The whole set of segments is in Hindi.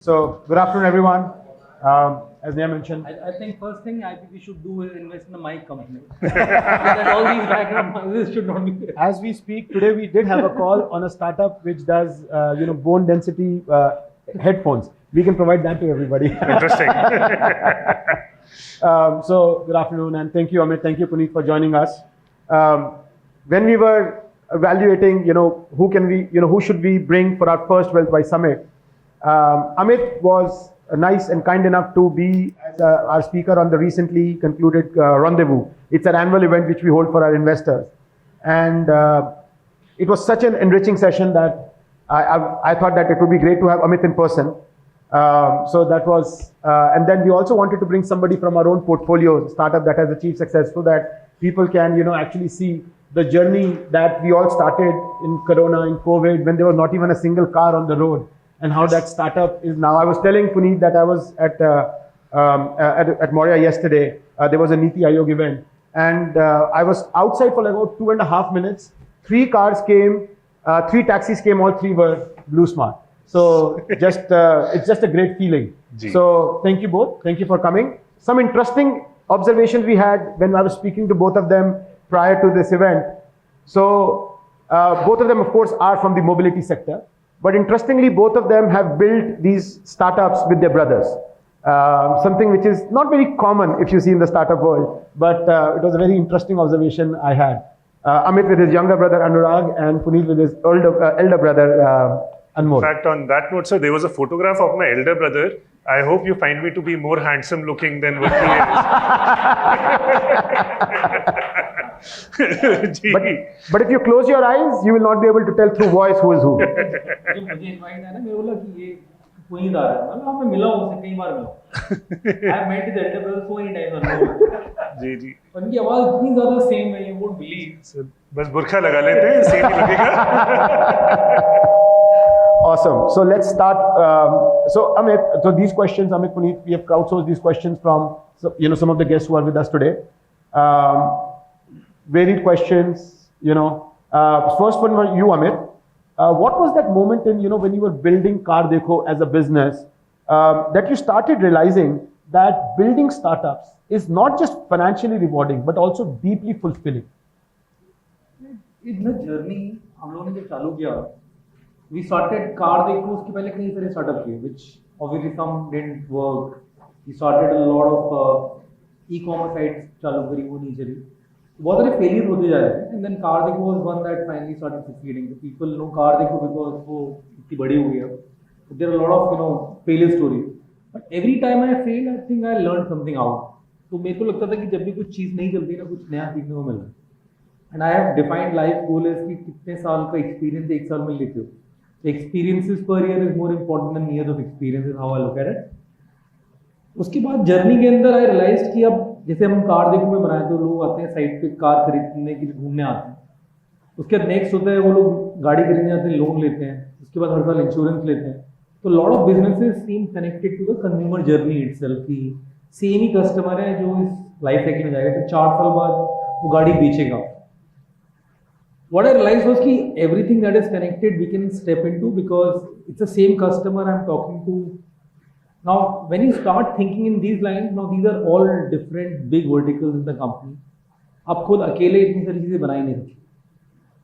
So, good afternoon, everyone. As Neha mentioned, I think first thing I think we should do is invest in a mic company. That all these background noises should not be there. as we speak today, we did have a call on a startup which does, bone density headphones. We can provide that to everybody. Interesting. So, good afternoon, and thank you, Amit. Thank you, Puneet, for joining us. When we were evaluating, who should we bring for our first Wealthwise Summit, Amit was nice and kind enough to be as our speaker on the recently concluded Rendezvous. It's an annual event which we hold for our investors. And it was such an enriching session that I thought that it would be great to have Amit in person. So that was, and then we also wanted to bring somebody from our own portfolio startup that has achieved success so that people can, actually see the journey that we all started in Corona, in COVID, when there was not even a single car on the road, and how that startup is now. I was telling Puneet that I was at Moria yesterday. There was a Niti Aayog event, and I was outside for like about 2.5 minutes. 3 cars came, 3 taxis came, all 3 were Blue Smart. So just it's just a great feeling. Ji. So thank you both. Thank you for coming. Some interesting observations we had when I was speaking to both of them prior to this event. So both of them, of course, are from the mobility sector. But interestingly, both of them have built these startups with their brothers. Something which is not very common if you see in the startup world. But it was a very interesting observation I had. Amit with his younger brother Anurag, and Puneet with his elder brother Anmol. In fact, on that note, sir, there was a photograph of my elder brother. I hope you find me to be more handsome looking than what he is. But if you close your eyes, you will not be able to tell through voice who is who. जब मुझे इनवाइट आया ना मेरे बोला कि ये पुनीत आ रहा है मैं आपने मिला हूं उससे कई बार मिला I met his elder brother so many times जी जी उनकी आवाज इतनी ज्यादा सेम है यू वोंट बिलीव बस बुरखा लगा लेते हैं सेम ही लगेगा Awesome. So let's start. So Amit, so these questions, Amit, Puneet, we have crowdsourced these questions from some of the guests who are with us today. Varied questions. First one for you, Amit. What was that moment in when you were building Car Dekho as a business that you started realizing that building startups is not just financially rewarding but also deeply fulfilling? In the journey हम लोगों ने जब चालू किया we started कार देखो उसके पहले कई सारे स्टार्टअप किए which obviously some didn't work. We started a lot of e-commerce sites चालू करी वो नहीं चली बहुत सारे फेलियर होते जा रहे थे and then कार देखो was one that finally started succeeding. The people know car देखो because वो इतनी बड़ी हुई है. There are a lot of failure stories. But every time I failed, I think I learned something out. तो मेरे को लगता था कि जब भी कुछ चीज़ नहीं चलती ना कुछ नया सीखने को मिलता है. And I have defined life goal as कि कितने साल का एक्सपीरियंस 1 साल में लेते हो. Experiences per year is more important than years of experience is how I look at it. उसके बाद जर्नी के अंदर आई रियलाइज कि अब जैसे हम कार देखो में बनाए तो लोग आते हैं साइट पे कार खरीदने के लिए घूमने आते हैं उसके बाद नेक्स्ट होता है वो लोग गाड़ी खरीदने आते हैं लोन लेते हैं उसके बाद हर साल इंश्योरेंस लेते हैं तो lot of businesses seem connected to the consumer journey itself की सेम ही कस्टमर है जो इस लाइफ साइकिल में जाएगा फिर 4 साल बाद वो गाड़ी बेचेगा What I realized was कि everything that is connected we can step into because it's the same customer I'm talking to. Now, when you start thinking in these lines, now these are all different big verticals in the company. आप खुद अकेले इतनी सारी चीजें बना ही नहीं सकते.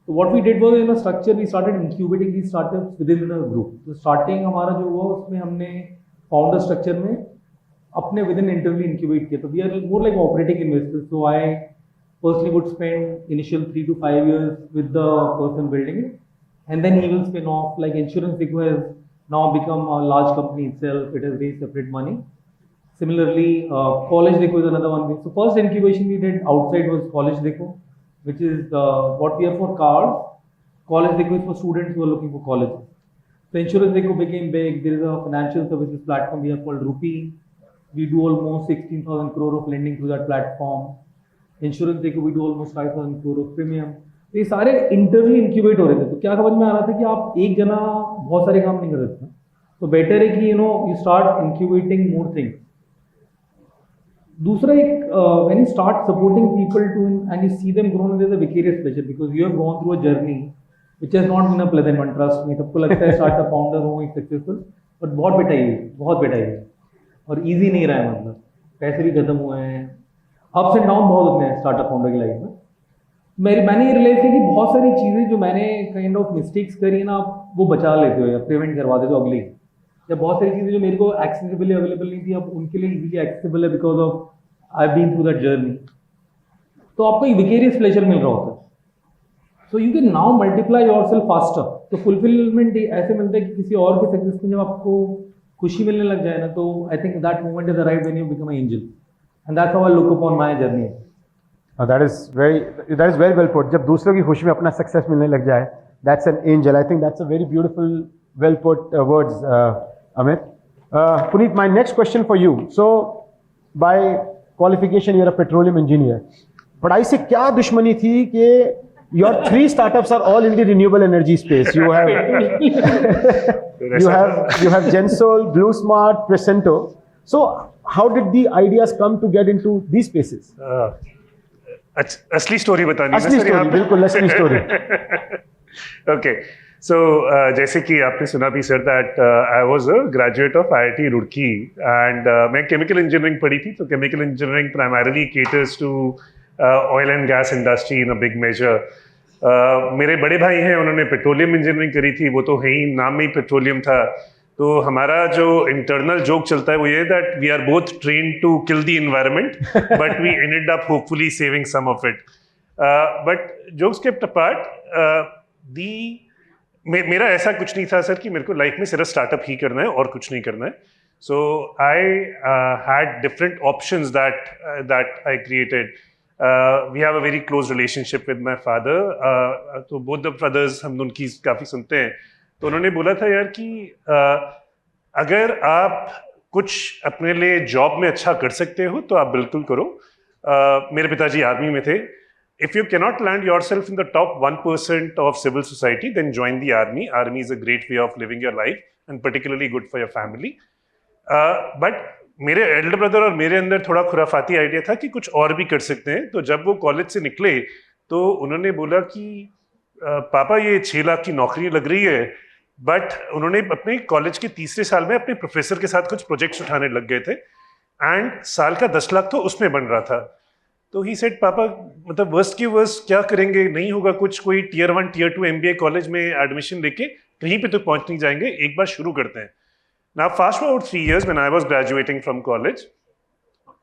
So what we did was in a structure we started incubating these startups within the group. So starting हमारा जो हुआ उसमें हमने founder structure में अपने within intervally incubate किया. So we are more like operating investors. So I personally would spend initial 3 to 5 years with the person building it and then he will spin off like Insurance Dekho has now become a large company itself. It has raised separate money. Similarly, College Dekho is another one. So first incubation we did outside was College Dekho, which is what we are for cars. College Dekho is for students who are looking for colleges. So Insurance Dekho became big. There is a financial services platform we have called Rupee. We do almost 16,000 crore of lending through that platform. Insurance देखो we do almost 5,000 crore of premium तो ये सारे इंटरनली इंक्यूबेट हो रहे थे तो क्या समझ में आ रहा था कि आप एक जना बहुत सारे काम नहीं कर सकते तो बेटर है कि you start incubating more things दूसरा एक when you start supporting people to and you see them grow there is a vicarious pleasure because you have gone through a journey which has not been a pleasant one trust me सबको लगता है स्टार्टअप फाउंडर हो सक्सेसफुल और बहुत पिटाई हुई और इजी नहीं रहा है, मतलब पैसे भी खत्म हुए हैं, अप्स एंड डाउन बहुत होते हैं स्टार्टअप फाउंडर की लाइफ में। मैंने ये रियलाइज किया कि बहुत सारी चीज़ें जो मैंने काइंड ऑफ मिस्टेक्स करी ना, आप वो बचा लेते हो या प्रिवेंट करवा देते हो अगली, या बहुत सारी चीज़ें जो मेरे को एक्सेसिबली अवेलेबल नहीं थी अब उनके लिए इजीली एक्सेसिबल है because of I been through that journey. तो आपको एक विकेरियस प्लेजर मिल रहा होता है, so you can now multiply your self faster. तो फुलफिलमेंट ऐसे मिलता है कि किसी और के सक्सेस में जब आपको खुशी मिलने लग जाए ना, तो I think that moment is arrived when you become an angel, and that's how I look upon my journey. That is very well put. जब दूसरों की खुशी में अपना सक्सेस मिलने लग जाए, that's an angel. I think that's a very beautiful, well put words, Amit. Puneet, my next question for you. So, by qualification, you're a petroleum engineer. पढ़ाई से क्या दुश्मनी थी कि your 3 startups are all in the renewable energy space. You have Gensol, BlueSmart, Presento. So, how did the ideas come to get into these spaces? असली स्टोरी बतानी असली स्टोरी, बिल्कुल असली स्टोरी। ओके, सो जैसे कि आपने सुना भी sir that I was a graduate of IIT Roorkee and मैं केमिकल इंजीनियरिंग पढ़ी थी। तो chemical engineering primarily caters to oil and gas industry in a big major. मेरे बड़े भाई हैं, उन्होंने पेट्रोलियम इंजीनियरिंग करी थी, वो तो है ही, नाम में ही पेट्रोलियम था। तो हमारा जो इंटरनल जोक चलता है वो ये that we are both train to kill the environment but we ended up hopefully saving some of it. But jokes kept apart, मेरा ऐसा कुछ नहीं था सर कि मेरे को लाइफ में सिर्फ स्टार्टअप ही करना है और कुछ नहीं करना है। So I had different options that I created. We have a very close relationship with my father. तो बोथ द ब्रदर्स हम उनकी काफ़ी सुनते हैं। तो उन्होंने बोला था यार कि अगर आप कुछ अपने लिए जॉब में अच्छा कर सकते हो तो आप बिल्कुल करो। मेरे पिताजी आर्मी में थे। If you cannot land your self in the top 1% of civil society then join the army. Army is a great way of living your life and particularly good for your family. But मेरे एल्डर ब्रदर और मेरे अंदर थोड़ा खुराफाती आइडिया था कि कुछ और भी कर सकते हैं। तो जब वो कॉलेज से निकले तो उन्होंने बोला कि पापा ये 6 लाख की नौकरी लग रही है, बट उन्होंने अपने कॉलेज के तीसरे साल में अपने प्रोफेसर के साथ कुछ प्रोजेक्ट्स उठाने लग गए थे एंड साल का 10 लाख तो उसमें बन रहा था। तो ही सेड पापा मतलब वर्स्ट की वर्स्ट क्या करेंगे, नहीं होगा कुछ, कोई Tier 1 Tier 2 MBA कॉलेज में एडमिशन लेके कहीं पे तो पहुंच नहीं जाएंगे, एक बार शुरू करते हैं। Now fast forward 3 years when I was graduating from college,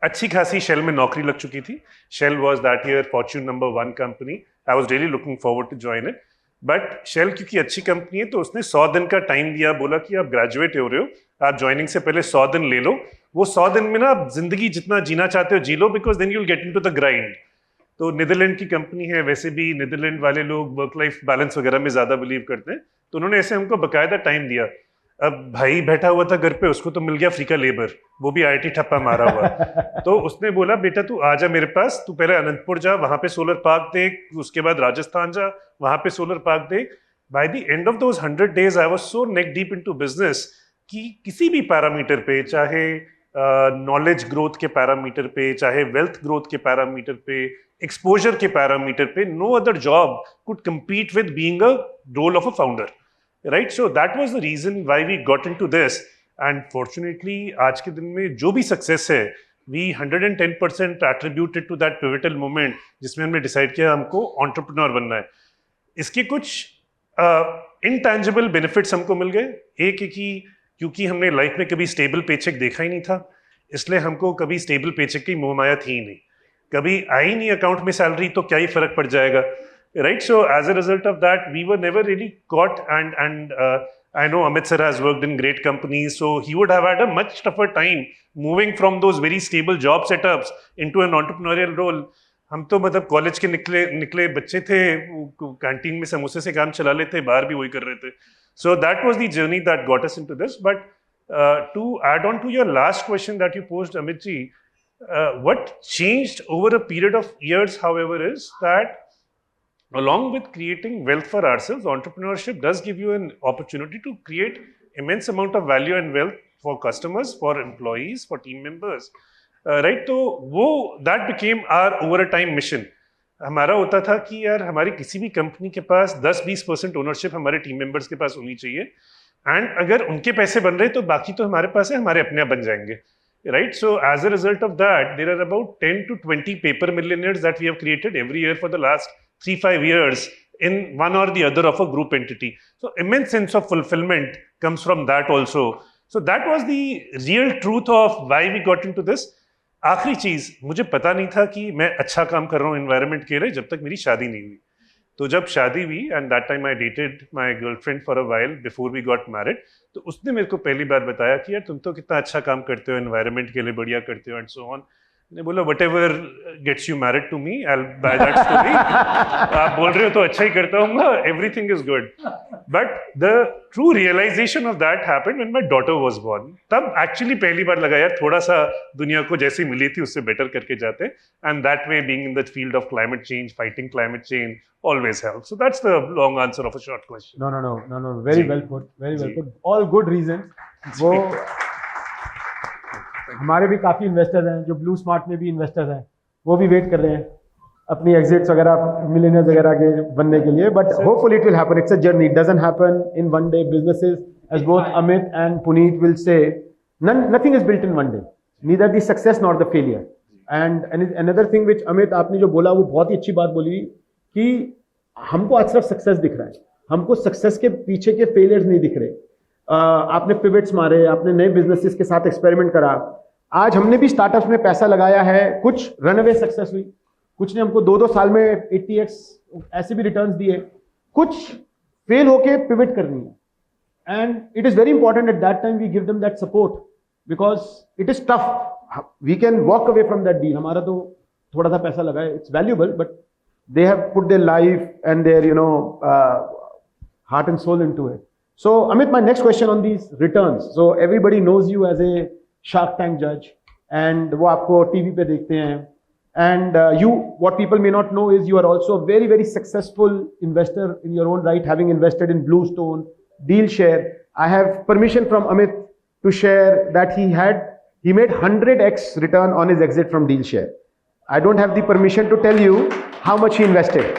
अच्छी खासी शेल में नौकरी लग चुकी थी। Shell was that year Fortune number 1 company. I was really looking forward to join it. But Shell क्योंकि अच्छी कंपनी है तो उसने 100 दिन का टाइम दिया, बोला कि आप ग्रेजुएट हो रहे हो, आप ज्वाइनिंग से पहले 100 दिन ले लो। वो 100 दिन में ना आप जिंदगी जितना जीना चाहते हो जी लो, because then you will get into the grind. तो नीदरलैंड की कंपनी है, वैसे भी नीदरलैंड वाले लोग वर्क लाइफ बैलेंस वगैरह में ज्यादा बिलीव करते हैं। तो उन्होंने ऐसे हमको बकायदा टाइम दिया। अब भाई बैठा हुआ था घर पे, उसको तो मिल गया फ्री का लेबर, वो भी IIT ठप्पा मारा हुआ। तो उसने बोला बेटा तू आ जा मेरे पास, तू पहले अनंतपुर जा, वहां पे सोलर पार्क देख, उसके बाद राजस्थान जा, वहां पे सोलर पार्क देख। By the end of those 100 days, I was so neck deep into business कि किसी भी पैरामीटर पे, चाहे नॉलेज ग्रोथ के पैरामीटर पे, चाहे वेल्थ ग्रोथ के पैरामीटर पे, एक्सपोजर के पैरामीटर पे, no other job could compete with being a role of a founder, right? So that was the reason why we got into this, and fortunately आज के दिन में जो भी सक्सेस है we 110% attributed to that pivotal moment जिसमें हमने डिसाइड किया हमको एंटरप्रेन्योर बनना है। इसके कुछ इनटैंजिबल बेनिफिट्स हमको मिल गए। एक है कि क्योंकि हमने लाइफ में कभी स्टेबल पेचेक देखा ही नहीं था, इसलिए हमको कभी स्टेबल पेचेक की मोह माया थी ही नहीं। कभी आई नहीं अकाउंट में सैलरी तो क्या ही फर्क पड़ जाएगा, right? So as a result of that we were never really caught and I know Amit sir has worked in great companies, so he would have had a much tougher time moving from those very stable job setups into an entrepreneurial role. हम तो मतलब कॉलेज के निकले बच्चे थे, कैंटीन में समोसे से काम चला लेते, बाहर भी वही कर रहे थे। So that was the journey that got us into this. But to add on to your last question that you posed Amit ji, what changed over a period of years however is that along with creating wealth for ourselves, entrepreneurship does give you an opportunity to create immense amount of value and wealth for customers, for employees, for team members, right? तो वो that became our over a time mission. हमारा होता था कि यार हमारी किसी भी कंपनी के पास 10-20% ओनरशिप हमारे टीम मेंबर्स के पास होनी चाहिए। एंड अगर उनके पैसे बन रहे तो बाकी तो हमारे पास है, हमारे अपने आप बन जाएंगे, right? So as a result of that, there are about 10 to 20 paper millionaires that we have created every year for the last 3-5 years in one or the other of a group entity. So immense sense of fulfillment comes from that also. So that was the real truth of why we got into this. आखिरी चीज, मुझे पता नहीं था कि मैं अच्छा काम कर रहा हूँ एनवायरनमेंट के लिए जब तक मेरी शादी नहीं हुई. तो जब शादी हुई and that time I dated my girlfriend for a while before we got married, तो उसने मेरे को पहली बार बताया कि यार तुम तो कितना अच्छा काम करते हो, एनवायरनमेंट के लिए बढ़िया करते हो एंड सो ऑन. ने बोला whatever gets you married to me I will buy that story. आप बोल रहे हो तो अच्छा ही करता हूँ, everything is good. But the true realisation of that happened when my daughter was born. तब एक्चुअली पहली बार लगा यार थोड़ा सा दुनिया को जैसी मिली थी उससे बेटर करके जाते. And that way being in the field of climate change, fighting climate change always helps. So that's the long answer of a short question. No. Very जी. well put. Very well जी. put. All good reasons. वो हमारे भी काफी इन्वेस्टर्स हैं जो ब्लू स्मार्ट में भी इन्वेस्टर्स हैं, वो भी वेट कर रहे हैं अपनी एग्जिट्स वगैरह मिलियनर्स वगैरह के बनने के लिए. But hopefully it will happen. It's a journey. It doesn't happen in one day. Businesses as both Amit and Puneet will say, nothing is built in one day. Neither the success nor the failure. And another thing which Amit आपने जो बोला वो बहुत ही अच्छी बात बोली कि हमको आज सिर्फ सक्सेस दिख रहा है, हमको सक्सेस के पीछे के फेलियर्स नहीं दिख रहे. आपने पिवट्स मारे, आपने नए बिजनेसेस के साथ एक्सपेरिमेंट करा. आज हमने भी स्टार्टअप्स में पैसा लगाया है, कुछ रनअवे सक्सेस हुई, कुछ ने हमको 2-2 साल में 80x ऐसे भी रिटर्न्स दिए, कुछ फेल होके पिवट करनी है. And it is very important at that time we give them that support because it is tough. We can walk away from that deal. हमारा तो थोड़ा सा पैसा लगा है, it's valuable, but they have put their life and their heart and soul into it. So Amit, my next question on these returns. So everybody knows you as a Shark Tank judge and वो आपको टीवी पे देखते हैं. And what people may not know is you are also a very, very successful investor in your own right, having invested in Bluestone, DealShare. I have permission from Amit to share that he made 100x return on his exit from DealShare. I don't have the permission to tell you how much he invested.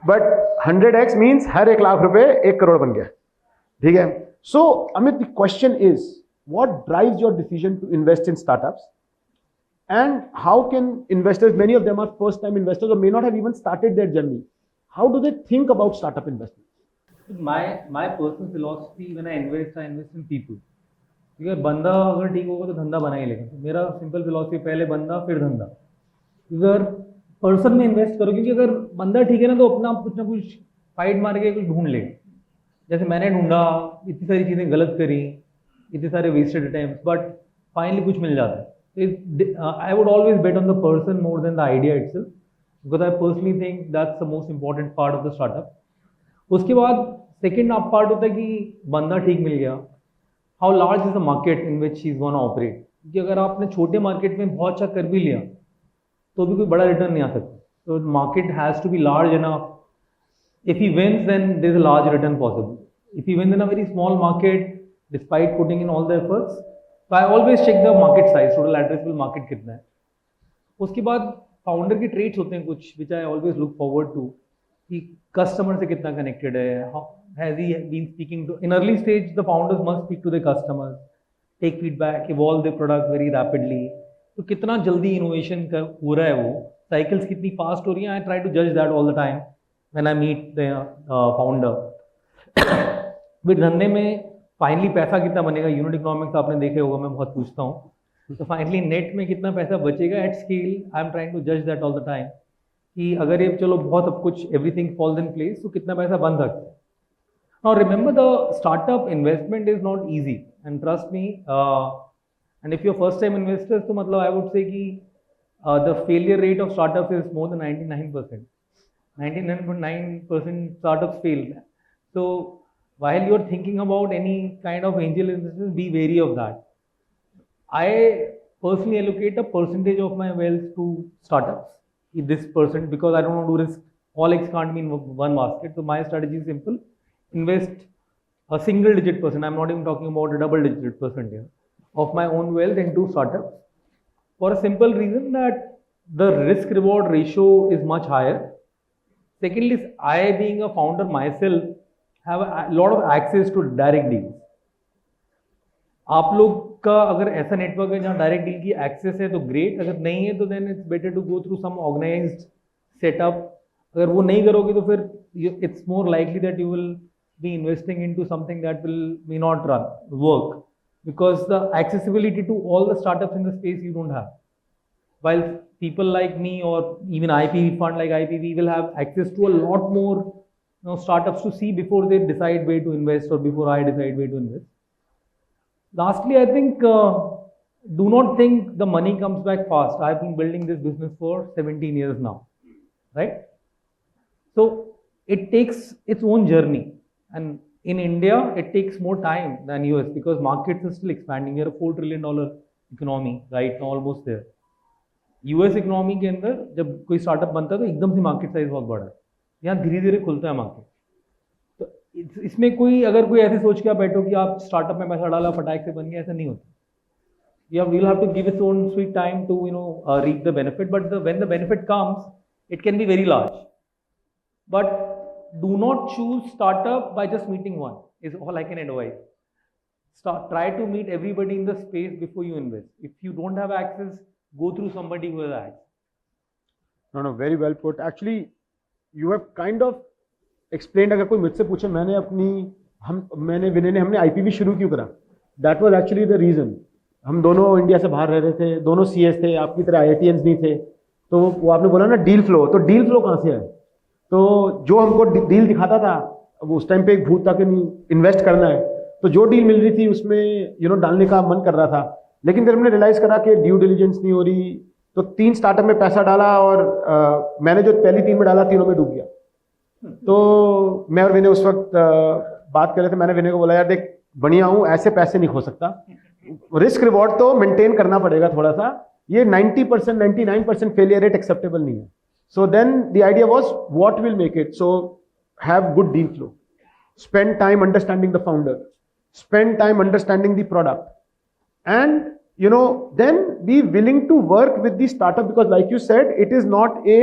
But 100x means हर 1 लाख रुपए 1 करोड़ बन गया. ठीक है. So Amit, the question is, what drives your decision to invest in startups? And how can investors, many of them are first time investors or may not have even started their journey, how do they think about startup investment? My personal philosophy when I invest in people. क्योंकि बंदा अगर ठीक होगा तो धंधा बना ही लेगा. तो मेरा सिंपल फिलॉसफी पहले बंदा फिर धंधा. अगर पर्सन में इन्वेस्ट करो, क्योंकि अगर बंदा ठीक है ना तो अपना कुछ ना कुछ फाइट मार के कुछ ढूंढ लेगा. जैसे मैंने ढूंढा, इतनी सारी चीज़ें गलत करी, इतने सारे वेस्टेड अटेम्प्ट्स, बट फाइनली कुछ मिल जाता है. I would always bet on the person more than the idea itself, because I personally think that's the most important part of the startup. उसके बाद सेकेंड आप पार्ट होता है कि बंदा ठीक मिल गया, how large is the market in which he is gonna operate. क्योंकि अगर आपने छोटे मार्केट में बहुत अच्छा कर भी लिया तो भी कोई बड़ा रिटर्न नहीं आ सकता. तो market has to be large enough. If he wins then there is a large return possible. If he wins in a very small market despite putting in all the efforts, तो I always check the market size, total addressable market कितना है. उसके बाद फाउंडर की ट्रेट्स होते हैं कुछ which I always look forward to, कि कस्टमर से कितना कनेक्टेड है. Has he been speaking to, in early stage the founders must speak to their customers, take feedback, evolve their product very rapidly. तो कितना जल्दी इनोवेशन हो रहा है, वो साइकिल्स कितनी फास्ट हो रही हैं. आई ट्राई टू जज that all the time when I meet the founder. फिर धंधे में फाइनली पैसा कितना बनेगा, यूनिट इकोनॉमिक्स आपने देखे होगा, मैं बहुत पूछता हूँ. तो फाइनली नेट में कितना पैसा बचेगा at scale, I am trying to जज दैट ऑल द टाइम, कि अगर ये चलो बहुत अब कुछ एवरीथिंग फॉल्स इन प्लेस तो कितना पैसा बन सकता है. Now remember, the startup investment is not easy, and trust me, and if you're first time investors, तो मतलब I would say कि the failure rate of startups is more than 99%. 99.9% startups fail. So while you're thinking about any kind of angel investment, be wary of that. I personally allocate a percentage of my wealth to startups. This percent, because I don't want to risk all eggs can't be in one basket. So my strategy is simple. Invest a single digit percent, I'm not even talking about a double digit percent here, of my own wealth into startups, for a simple reason that the risk reward ratio is much higher. Secondly, I being a founder myself have a lot of access to direct deals. आप लोग का अगर ऐसा नेटवर्क है जहाँ डायरेक्ट डील की एक्सेस है तो ग्रेट, अगर नहीं है तो then it's better to go through some organised setup. अगर वो नहीं करोगे तो फिर it's more likely that you will be investing into something that will may not run work, because the accessibility to all the startups in the space you don't have. While people like me or even IPV fund like IPV will have access to a lot more startups to see before they decide where to invest or before I decide where to invest. Lastly, I think do not think the money comes back fast. I've been building this business for 17 years now, right? So it takes its own journey, and in India, it takes more time than US because markets are still expanding. We are a $4 trillion economy right now, almost there. US economy के अंदर जब कोई स्टार्टअप बनता है तो एकदम से मार्केट साइज बहुत बड़ा है, यहाँ धीरे धीरे खुलता है मार्केट. तो इसमें कोई अगर कोई ऐसे सोच के आप बैठो कि आप स्टार्टअप में पैसा डाला फटाक से बन गया, ऐसा नहीं होता. You will have to give its own sweet time to reap the benefit, but when the benefit comes, it can be very large. But do not choose startup by just meeting one, is all I can advise. Try to meet everybody in the space before you invest. If you don't have access, go through somebody who has access. No, very well put. Actually, you have kind of explained. अगर कोई मुझसे पूछे मैंने विनय ने हमने IPV शुरू क्यों करा, that was actually the reason. हम दोनों इंडिया से बाहर रह रहे थे, दोनों CS थे, आपकी तरह IITians नहीं थे. तो वो आपने बोला ना डील फ्लो, तो डील फ्लो कहाँ से है? तो जो हमको डील दिखाता था, अब उस टाइम पे एक भूत था कि नहीं इन्वेस्ट करना है, तो जो डील मिल रही थी उसमें डालने का मन कर रहा था. लेकिन फिर हमने रियलाइज करा कि ड्यू डिलिजेंस नहीं हो रही, तो 3 स्टार्टअप में पैसा डाला और मैंने जो पहली 3 में डाला 3 में डूब गया. तो मैं और विनय उस वक्त बात कर रहे थे. मैंने विनय को बोला यार देख बढ़िया हूँ, ऐसे पैसे नहीं खो सकता, रिस्क रिवॉर्ड तो मेंटेन करना पड़ेगा थोड़ा सा. ये 90% 99% फेलियर रेट एक्सेप्टेबल नहीं है. So then the idea was what will make it. So have good deal flow, spend time understanding the founder, spend time understanding the product, and then be willing to work with the startup, because like you said, it is not a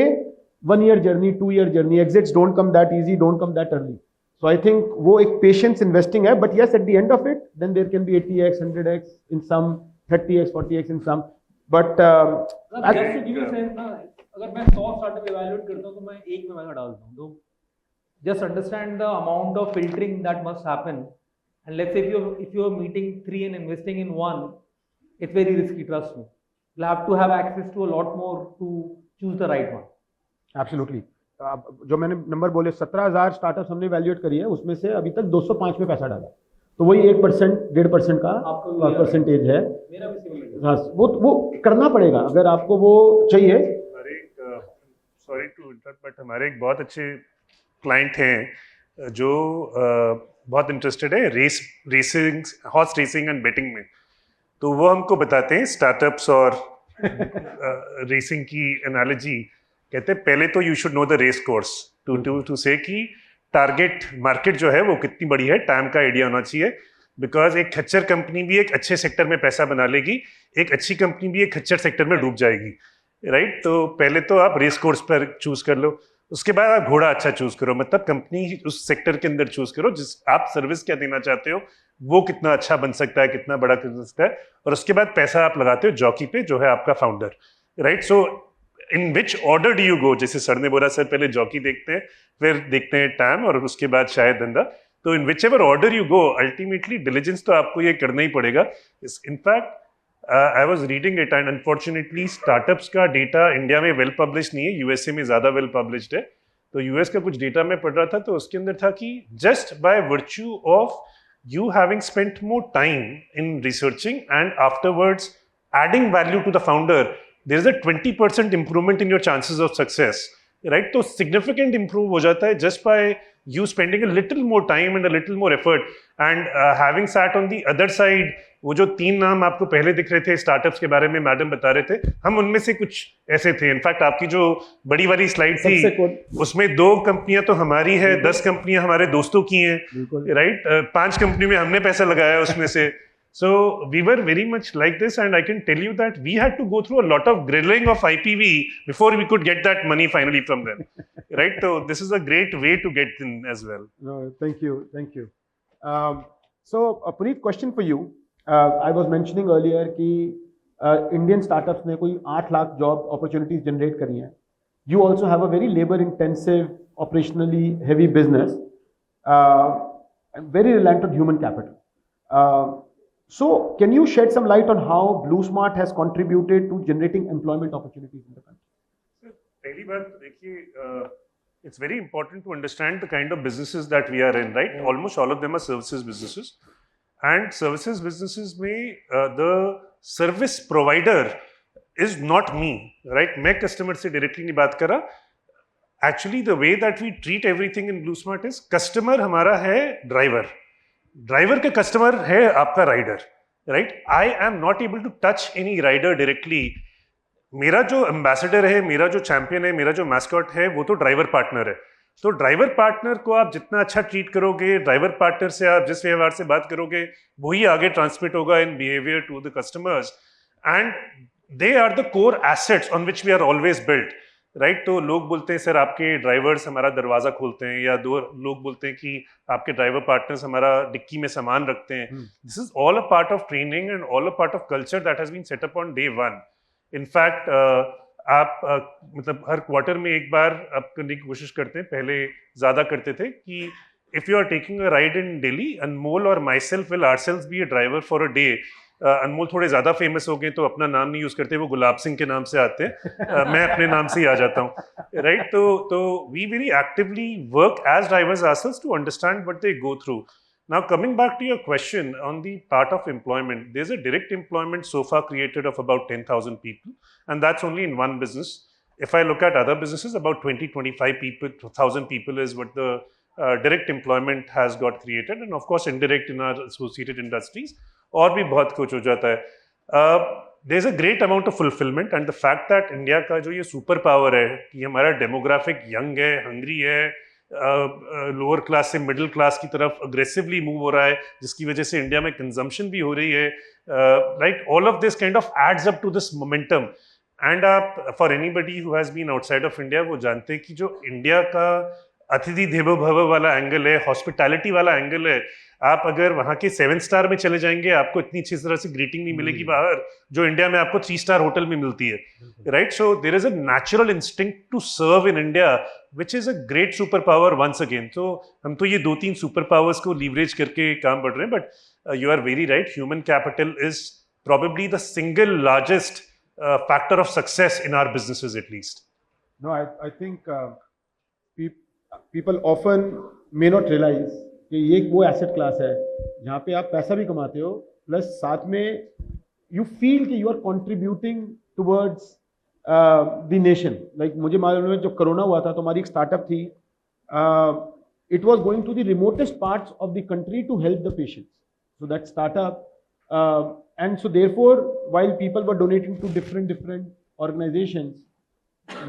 1-year journey, 2-year journey. Exits don't come that easy, don't come that early. So I think वो एक patience investing है, but yes, at the end of it, then there can be 80x, 100x in some, 30x, 40x in some. But just to give you a sense ना, अगर मैं 100 स्टार्टअप इवैल्यूएट करता हूँ तो मैं एक में पैसा डालता हूँ. तो just understand the amount of filtering that must happen. And let's say if you're meeting 3 and investing in 1, it's very risky, trust me. You'll have to have access to a lot more to choose the right one. Absolutely. जो मैंने नंबर बोले 17,000 स्टार्टअप्स हमने इवैल्यूएट करी है, उसमें से अभी तक 205 में पैसा डाला. तो वही 1% 1.5% का परसेंटेज है. मेरा भी सिमिलर. हाँ, वो करना पड़ेगा अगर आपको वो चाहिए. सॉरी टू इंटरप्ट, बट हमारे एक बहुत अच्छे क्लाइंट हैं जो बहुत इंटरेस्टेड है racing, horse racing and betting में. तो वो हमको बताते हैं स्टार्टअप्स और रेसिंग की एनालॉजी. कहते हैं पहले तो you should know the race course to say कि टारगेट मार्केट जो है वो कितनी बड़ी है, टाइम का आइडिया होना चाहिए. बिकॉज एक खच्चर कंपनी भी एक अच्छे सेक्टर में पैसा बना लेगी, एक अच्छी कंपनी भी एक खच्चर सेक्टर में डूब जाएगी, राइट. तो पहले तो आप रेस कोर्स पर चूज कर लो, उसके बाद आप घोड़ा अच्छा चूज करो, मतलब कंपनी उस सेक्टर के अंदर चूज करो जिस आप सर्विस क्या देना चाहते हो, वो कितना अच्छा बन सकता है, कितना बड़ा कर सकता है, और उसके बाद पैसा आप लगाते हो जॉकी पे जो है आपका founder, right. So in which order do you go, जैसे सर ने बोला सर पहले जॉकी देखते हैं, फिर देखते हैं टैम, और उसके बाद शायद धंधा. तो in whichever order you go, ultimately diligence तो आपको ये करना ही पड़ेगा. In fact I was reading it and unfortunately startups का डेटा इंडिया में वेल पब्लिश नहीं है, यूएसए में ज्यादा वेल पब्लिश्ड है. तो यूएस का कुछ डेटा मैं पढ़ रहा था, तो उसके अंदर था कि just by virtue of you having spent more time in researching and afterwards adding value to the founder, there is a 20% improvement in your chances of success, right? So significant improve ho jata hai just by you spending a little more time and a little more effort. And having sat on the other side, वो जो 3 नाम आपको पहले दिख रहे थे स्टार्टअप्स के बारे में मैडम बता रहे थे, हम उनमें से कुछ ऐसे थे. इनफैक्ट आपकी जो बड़ी वाली स्लाइड थी उसमें 2 कंपनियां तो हमारी है, 10 कंपनियां हमारे दोस्तों की हैं, राइट. 5 कंपनी में हमने पैसा लगाया उसमें से. So we were very much like this, and I can tell you that we had to go through a lot of grilling of IPV before we could get that money finally from them, right? So this is a great way to get in as well. No, thank you, thank you. So, Puneet, question for you. I was mentioning earlier कि Indian startups ने कोई 8 lakh job opportunities generate करी हैं. You also have a very labor-intensive, operationally heavy business, very reliant on human capital. So, can you shed some light on how BlueSmart has contributed to generating employment opportunities in the country? पहली बात देखिए, it's very important to understand the kind of businesses that we are in, right? Almost all of them are services businesses, and services businesses में the service provider is not me, right? मैं customer से directly नहीं बात कर रहा. Actually, the way that we treat everything in BlueSmart is customer हमारा है driver. ड्राइवर का कस्टमर है आपका rider, right? I am not able to touch any rider directly. मेरा जो एम्बेसडर है, मेरा जो चैंपियन है, मेरा जो मैस्कॉट है, वो तो ड्राइवर पार्टनर है. तो ड्राइवर पार्टनर को आप जितना अच्छा ट्रीट करोगे, ड्राइवर पार्टनर से आप जिस व्यवहार से बात करोगे, वही आगे ट्रांसमिट होगा in behaviour to the customers, and they are the core assets on which we are always built, right? तो लोग बोलते हैं सर आपके ड्राइवर्स हमारा दरवाजा खोलते हैं, या दो लोग बोलते हैं कि आपके ड्राइवर पार्टनर्स हमारा डिक्की में सामान रखते हैं. This is all a part of training and all a part of culture that has been set up on day one. In fact आप मतलब हर क्वार्टर में एक बार आप करने की कोशिश करते हैं, पहले ज्यादा करते थे, कि if you are taking a ride in Delhi, Anmol और myself will ourselves be a driver for a day. Anmol थोड़े ज्यादा फेमस हो गए तो अपना नाम नहीं यूज करते, वो गुलाब सिंह के नाम से आते हैं. मैं अपने नाम से ही आ जाता हूँ, राइट? तो we very actively work as drivers ourselves to understand what they go through. Now coming back to your question on the part of employment, there's a direct employment so far created of about 10,000 people, and that's only in one business. If I look at other businesses, about 20-25 people, 1,000 people is what the direct employment has got created, and of course indirect in our associated industries और भी बहुत कुछ हो जाता है. There is a great amount of fulfilment, and the fact that India का जो ये सुपर पावर है कि हमारा डेमोग्राफिक यंग है, हंग्री है, लोअर क्लास से मिडिल क्लास की तरफ अग्रेसिवली मूव हो रहा है, जिसकी वजह से इंडिया में कंजम्पशन भी हो रही है, right? All of this kind of adds up to this momentum. And आप for anybody who has been outside of India, वो जानते हैं कि जो इंडिया का अतिथि देवो भव वाला एंगल है, हॉस्पिटैलिटी वाला एंगल है, आप अगर वहां के 7 स्टार में चले जाएंगे, आपको इतनी अच्छी तरह से ग्रीटिंग नहीं मिलेगी बाहर जो इंडिया में आपको 3 स्टार होटल में मिलती है, right? So there is a natural instinct to serve in India, which is a great super power once again. तो हम तो ये 2-3 सुपर पावर्स को लीवरेज करके काम बढ़ रहे हैं, but you are very right, human capital is probably the single largest factor of success in our businesses, at least. No, I think people often may not realize कि ये वो एसेट क्लास है जहाँ पे आप पैसा भी कमाते हो, प्लस साथ में यू फील कि you are contributing towards the nation. Like मुझे मालूम है जब कोरोना हुआ था तो हमारी एक स्टार्टअप थी, it was going to the remotest parts of the country to help the patients. So that startup and so therefore while people were donating to different organizations,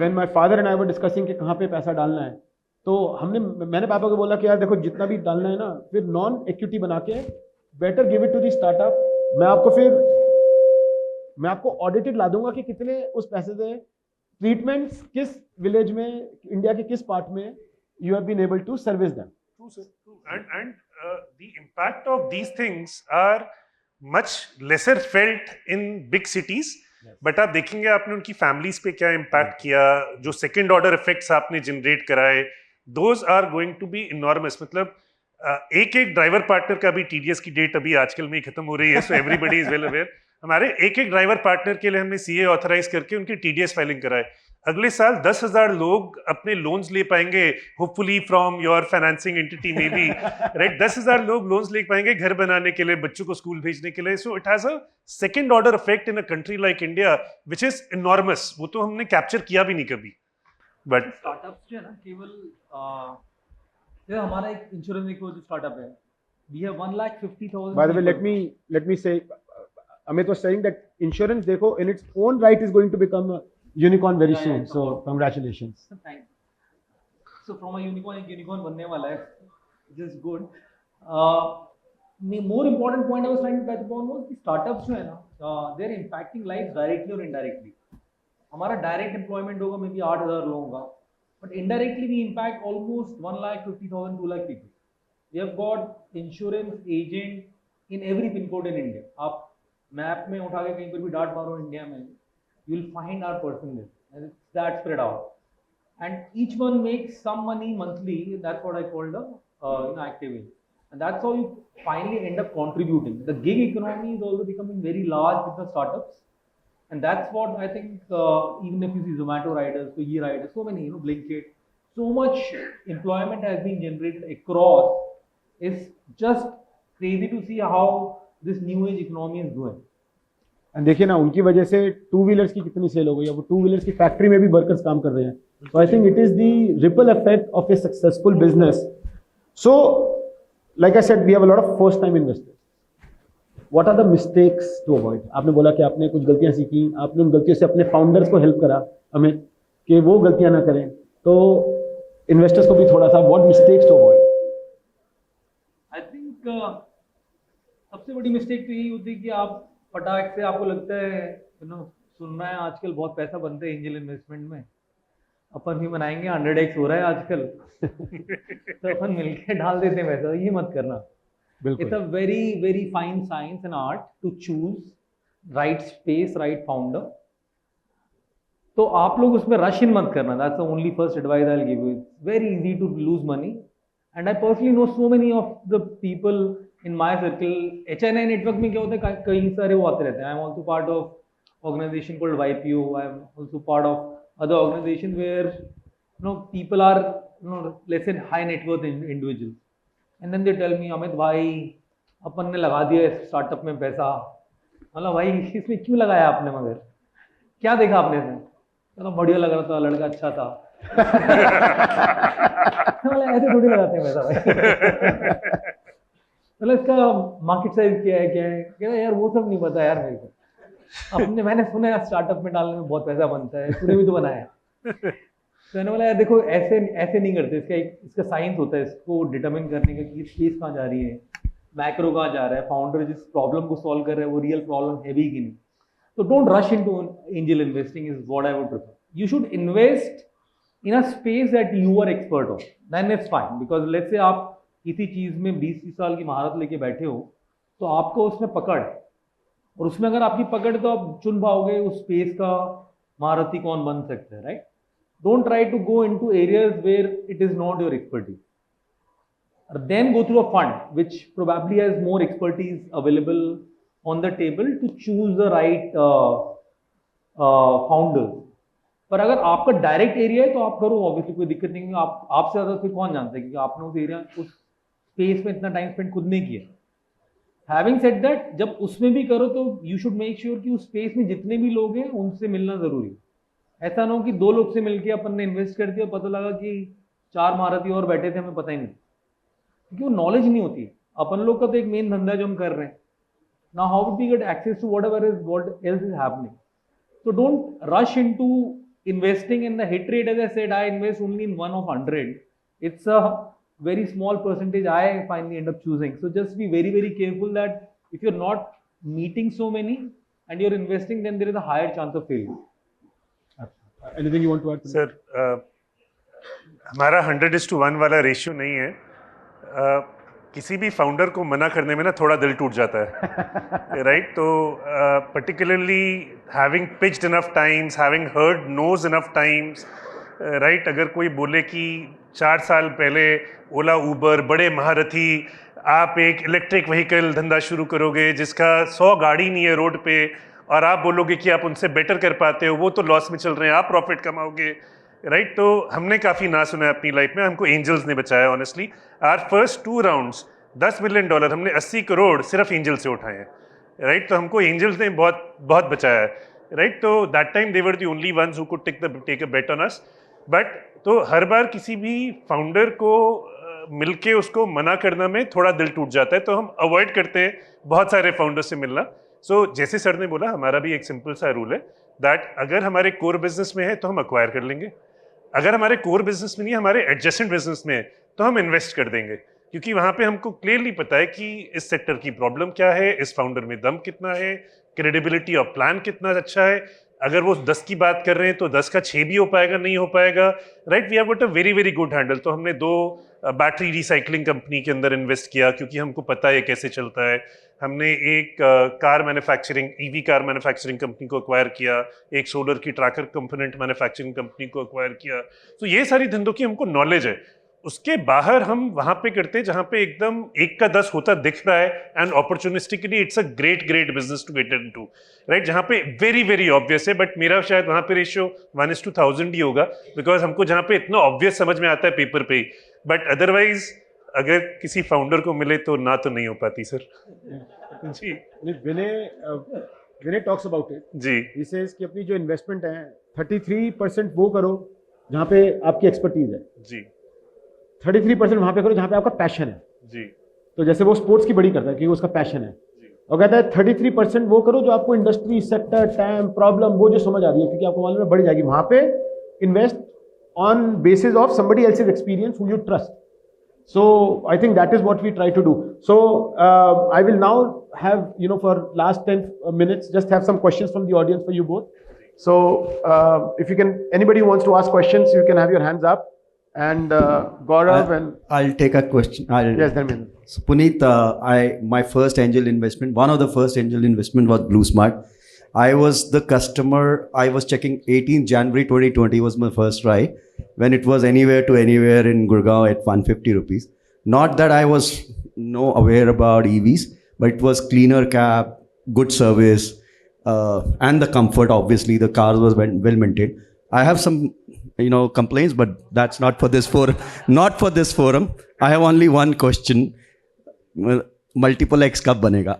when my father and I were discussing कि कहाँ पे पैसा डालना है, तो मैंने पापा को बोला कि यार देखो जितना भी डालना है ना, फिर नॉन इक्विटी बना के better give it to the startup. मैं आपको ऑडिटेड ला दूंगा कि कितने उस पैसे से ट्रीटमेंट्स किस विलेज में, इंडिया के किस पार्ट में you have been able to service them. And the impact of these things are much lesser felt in big cities. But आप देखेंगे आपने उनकी फैमिलीज पे क्या इम्पैक्ट किया, जो सेकेंड ऑर्डर इफेक्ट्स आपने जनरेट कराए, those are going to be enormous. मतलब एक ड्राइवर पार्टनर का भी टीडीएस की डेट अभी आजकल में ही खत्म हो रही है, so everybody is well aware. हमारे एक ड्राइवर पार्टनर के लिए हमने सीए ऑथराइज करके उनकी टीडीएस फाइलिंग कराए. अगले साल 10,000 लोग अपने लोन्स ले पाएंगे, hopefully from your financing entity may be, right? 10,000 लोग लोन्स ले पाएंगे घर बनाने के लिए, बच्चों को स्कूल भेजने के लिए. So it has a second order effect in a country like India which is enormous. वो तो हमने कैप्चर किया भी नहीं कभी. बट स्टार्टअप्स जो है ना, केवल जो हमारा एक इंश्योरेंस एक जो स्टार्टअप है, we have 1,50,000. By the way let me say Amit was saying that insurance देखो in its own right is going to become a unicorn very soon. So congratulations. Thank you. So from a unicorn एक unicorn बनने वाला है, which is good. more important point I was trying to touch upon was कि startups जो है ना, they're impacting lives directly or indirectly. हमारा direct employment होगा maybe 8,000 लोगों का, but indirectly we impact almost 1,50,000, 2,00,000 people. We have got insurance agent in every pin code in India. आप मैप में उठा के कहीं पर भी डाट मारो इंडिया में, you will find our person there, and it's that spread out. And each one makes some money monthly. That's what I called a active age. And that's how you finally end up contributing. The gig economy is also becoming very large with the startups, and that's what I think. Even if you see Zomato riders, Swiggy riders, so many, Blinkit, so much employment has been generated across. It's just crazy to see how this new age economy is doing. And देखिए ना, उनकी वजह से टू व्हीलर्स की कितनी सेल हो गई, अब टू व्हीलर्स की फैक्ट्री में भी वर्कर्स काम कर रहे हैं. So I think it is the ripple effect of a successful business. So, like I said, we have a lot of first-time investors. What are the mistakes to avoid? आपने बोला कि आपने कुछ गलतियां सीखी, आपने उन गलतियों से अपने फाउंडर्स को हेल्प करा हमें कि वो गलतियां ना करें. तो इन्वेस्टर्स को भी थोड़ा सा what mistakes to avoid? I think सबसे बड़ी मिस्टेक तो यही होती है कि आप फटाक से आपको लगता है सुनना है आजकल बहुत पैसा बनता है एंजल इन्वेस्टमेंट में, अपन भी बनाएंगे 100x हो रहा है आजकल तो अपन मिलके डाल देते हैं पैसा. ये मत करना. It's a very very fine science and art to choose right space, right founder. तो आप लोग उसमें रश इन मत करना. That's the only first advice I will give you. It's very easy to lose money, and I personally know so many of the people in my circle. HNI network में क्या होता है, कई सारे वो आते रहते हैं. I am also part of organisation called YPO. I am also part of other organizations where people are let's say high net worth individuals, and then they tell me, Amit भाई अपन ने लगा दिया स्टार्टअप में पैसा. मतलब भाई इसमें क्यों लगाया आपने, मगर क्या देखा आपने इसमें? चलो बढ़िया लग रहा था, लड़का अच्छा था. ऐसे थोड़ी लगाते हैं पैसा भाई. मतलब इसका मार्केट साइज क्या है यार, वो सब नहीं पता यार मेरे को. मैंने सुना है स्टार्टअप में डालने में बहुत पैसा बनता है, तूने भी तो बनाया. तो मैंने बोला यार देखो, ऐसे नहीं करते. इसका साइंस होता है इसको डिटरमिन करने का कि स्पेस कहाँ जा रही है, मैक्रो कहाँ जा रहा है, फाउंडर जिस प्रॉब्लम को सॉल्व कर रहा है वो रियल प्रॉब्लम है भी कि नहीं. तो don't rush into angel investing is what I would prefer. You should invest in a space that you are expert of, then it's fine. Because let's say आप किसी चीज में 20-30 साल की महारत लेके बैठे हो, तो आपको उसमें पकड़, और उसमें अगर आपकी पकड़ तो आप चुन पाओगे उस स्पेस का महारथी कौन बन सकता है, right. Don't try to go into areas where it is not your expertise. Then go through a fund which probably has more expertise available on the table to choose the right founder. पर अगर आपका डायरेक्ट एरिया है तो आप करो, ऑब्वियसली कोई दिक्कत नहीं है. आपसे ज्यादा फिर कौन जानता है, क्योंकि आपने उस एरिया उस स्पेस में इतना टाइम स्पेंड खुद नहीं किया. हैविंग सेड दैट, जब उसमें भी करो तो यू शुड मेक श्योर कि उस स्पेस में जितने भी लोग हैं उनसे मिलना जरूरी है. ऐसा ना हो कि 2 लोग से मिलके अपन ने इन्वेस्ट कर दिया, पता लगा कि 4 महारथी और बैठे थे, हमें पता ही नहीं, क्योंकि वो नॉलेज नहीं होती. अपन लोग का तो एक मेन धंधा जो हम कर रहे हैं ना, how would we get access to what else is happening. So don't rush into investing in the hit rate. As I said, I invest only in 1 of 100. It's a very small percentage I finally end up choosing. So just be very, very careful that if you're not meeting so many and you're investing, then there is a higher chance of failure. Anything you want to add? Sir, हमारा 100:1 वाला रेशियो नहीं है. किसी भी फाउंडर को मना करने में ना थोड़ा दिल टूट जाता है, राइट. तो particularly having pitched enough times, having heard noes enough times, right. अगर कोई बोले कि 4 साल पहले ओला उबर बड़े महारथी, आप एक इलेक्ट्रिक व्हीकल धंधा शुरू करोगे जिसका 100 गाड़ी नहीं है रोड पे, और आप बोलोगे कि आप उनसे बेटर कर पाते हो, वो तो लॉस में चल रहे हैं, आप प्रॉफिट कमाओगे, राइट. तो हमने काफ़ी ना सुना है अपनी लाइफ में. हमको एंजल्स ने बचाया. Honestly our first 2 rounds $10 million, हमने 80 करोड़ सिर्फ एंजल से उठाए हैं, राइट. तो हमको एंजल्स ने बहुत बहुत बचाया है, राइट. तो that time they were the only ones who could take a bet on us. But तो हर बार किसी भी फाउंडर को मिलके उसको मना करना में थोड़ा दिल टूट जाता है, तो हम अवॉइड करते हैं बहुत सारे फाउंडर से मिलना. सो जैसे सर ने बोला, हमारा भी एक सिंपल सा रूल है दैट अगर हमारे कोर बिजनेस में है तो हम अक्वायर कर लेंगे. अगर हमारे कोर बिजनेस में नहीं, हमारे एडजेसेंट बिजनेस में है तो हम इन्वेस्ट कर देंगे. क्योंकि वहां पे हमको क्लियरली पता है कि इस सेक्टर की प्रॉब्लम क्या है, इस फाउंडर में दम कितना है, क्रेडिबिलिटी ऑफ प्लान कितना अच्छा है। अगर वो 10 की बात कर रहे हैं तो 10 का 6 भी हो पाएगा, नहीं हो पाएगा, right. We have got a very very good handle. तो हमने 2 बैटरी रिसाइकलिंग कंपनी के अंदर इन्वेस्ट किया क्योंकि हमको पता है कैसे चलता है। हमने एक car manufacturing, EV car manufacturing company को एक्वायर किया, एक सोलर की ट्रैकर कंपोनेंट मैन्युफैक्चरिंग कंपनी को एक्वायर किया। तो ये सारी धंधों की हमको नॉलेज है। उसके बाहर हम वहां पे करते हैं जहां पे एकदम 1 का 10 होता दिख रहा है, and opportunistically it's a great great business to get into, right. जहां पे वेरी वेरी ऑब्वियस है, बट मेरा शायद वहां पे रेशियो 1:1000 ही होगा, बिकॉज हमको जहां पे इतना ऑब्वियस समझ में आता है पेपर पे ही, बट अदरवाइज अगर किसी फाउंडर को मिले तो ना तो नहीं हो पाती सर। जी विनय टॉक्स अबाउट इट। जी ही सेज कि अपनी जो इन्वेस्टमेंट है 33% वो करो जहाँ पे आपकी एक्सपर्टीज है, जी 33% वहाँ पे करो जहाँ पे आपका पैशन है। जी तो जैसे वो स्पोर्ट्स की बड़ी करता है क्योंकि उसका पैशन है, और कहता है 33% वो करो जो आपको इंडस्ट्री, सेक्टर, टाइम, प्रॉब्लम वो जो समझ आ रही है, क्योंकि आपको मालूम है बढ़ जाएगी। वहाँ पे invest on basis of somebody else's experience who you trust. So I think that is what we try to do. So I will now have, for last 10 minutes, just have some questions from the audience for you both. So if you can, anybody who wants to ask questions, you can have your hands up. And Gaurav and I'll take a question. yes, Dharmendra. So Puneet, my first angel investment, one of the first angel investment was Blue Smart. I was the customer. I was checking 18th January 2020 was my first try, when it was anywhere to anywhere in Gurgaon at 150 rupees. Not that I was aware about EVs, but it was cleaner cab, good service, and the comfort. Obviously, the car was well maintained. I have some complaints, but that's not for this forum. Not for this forum. I have only one question. Multiple X कब बनेगा?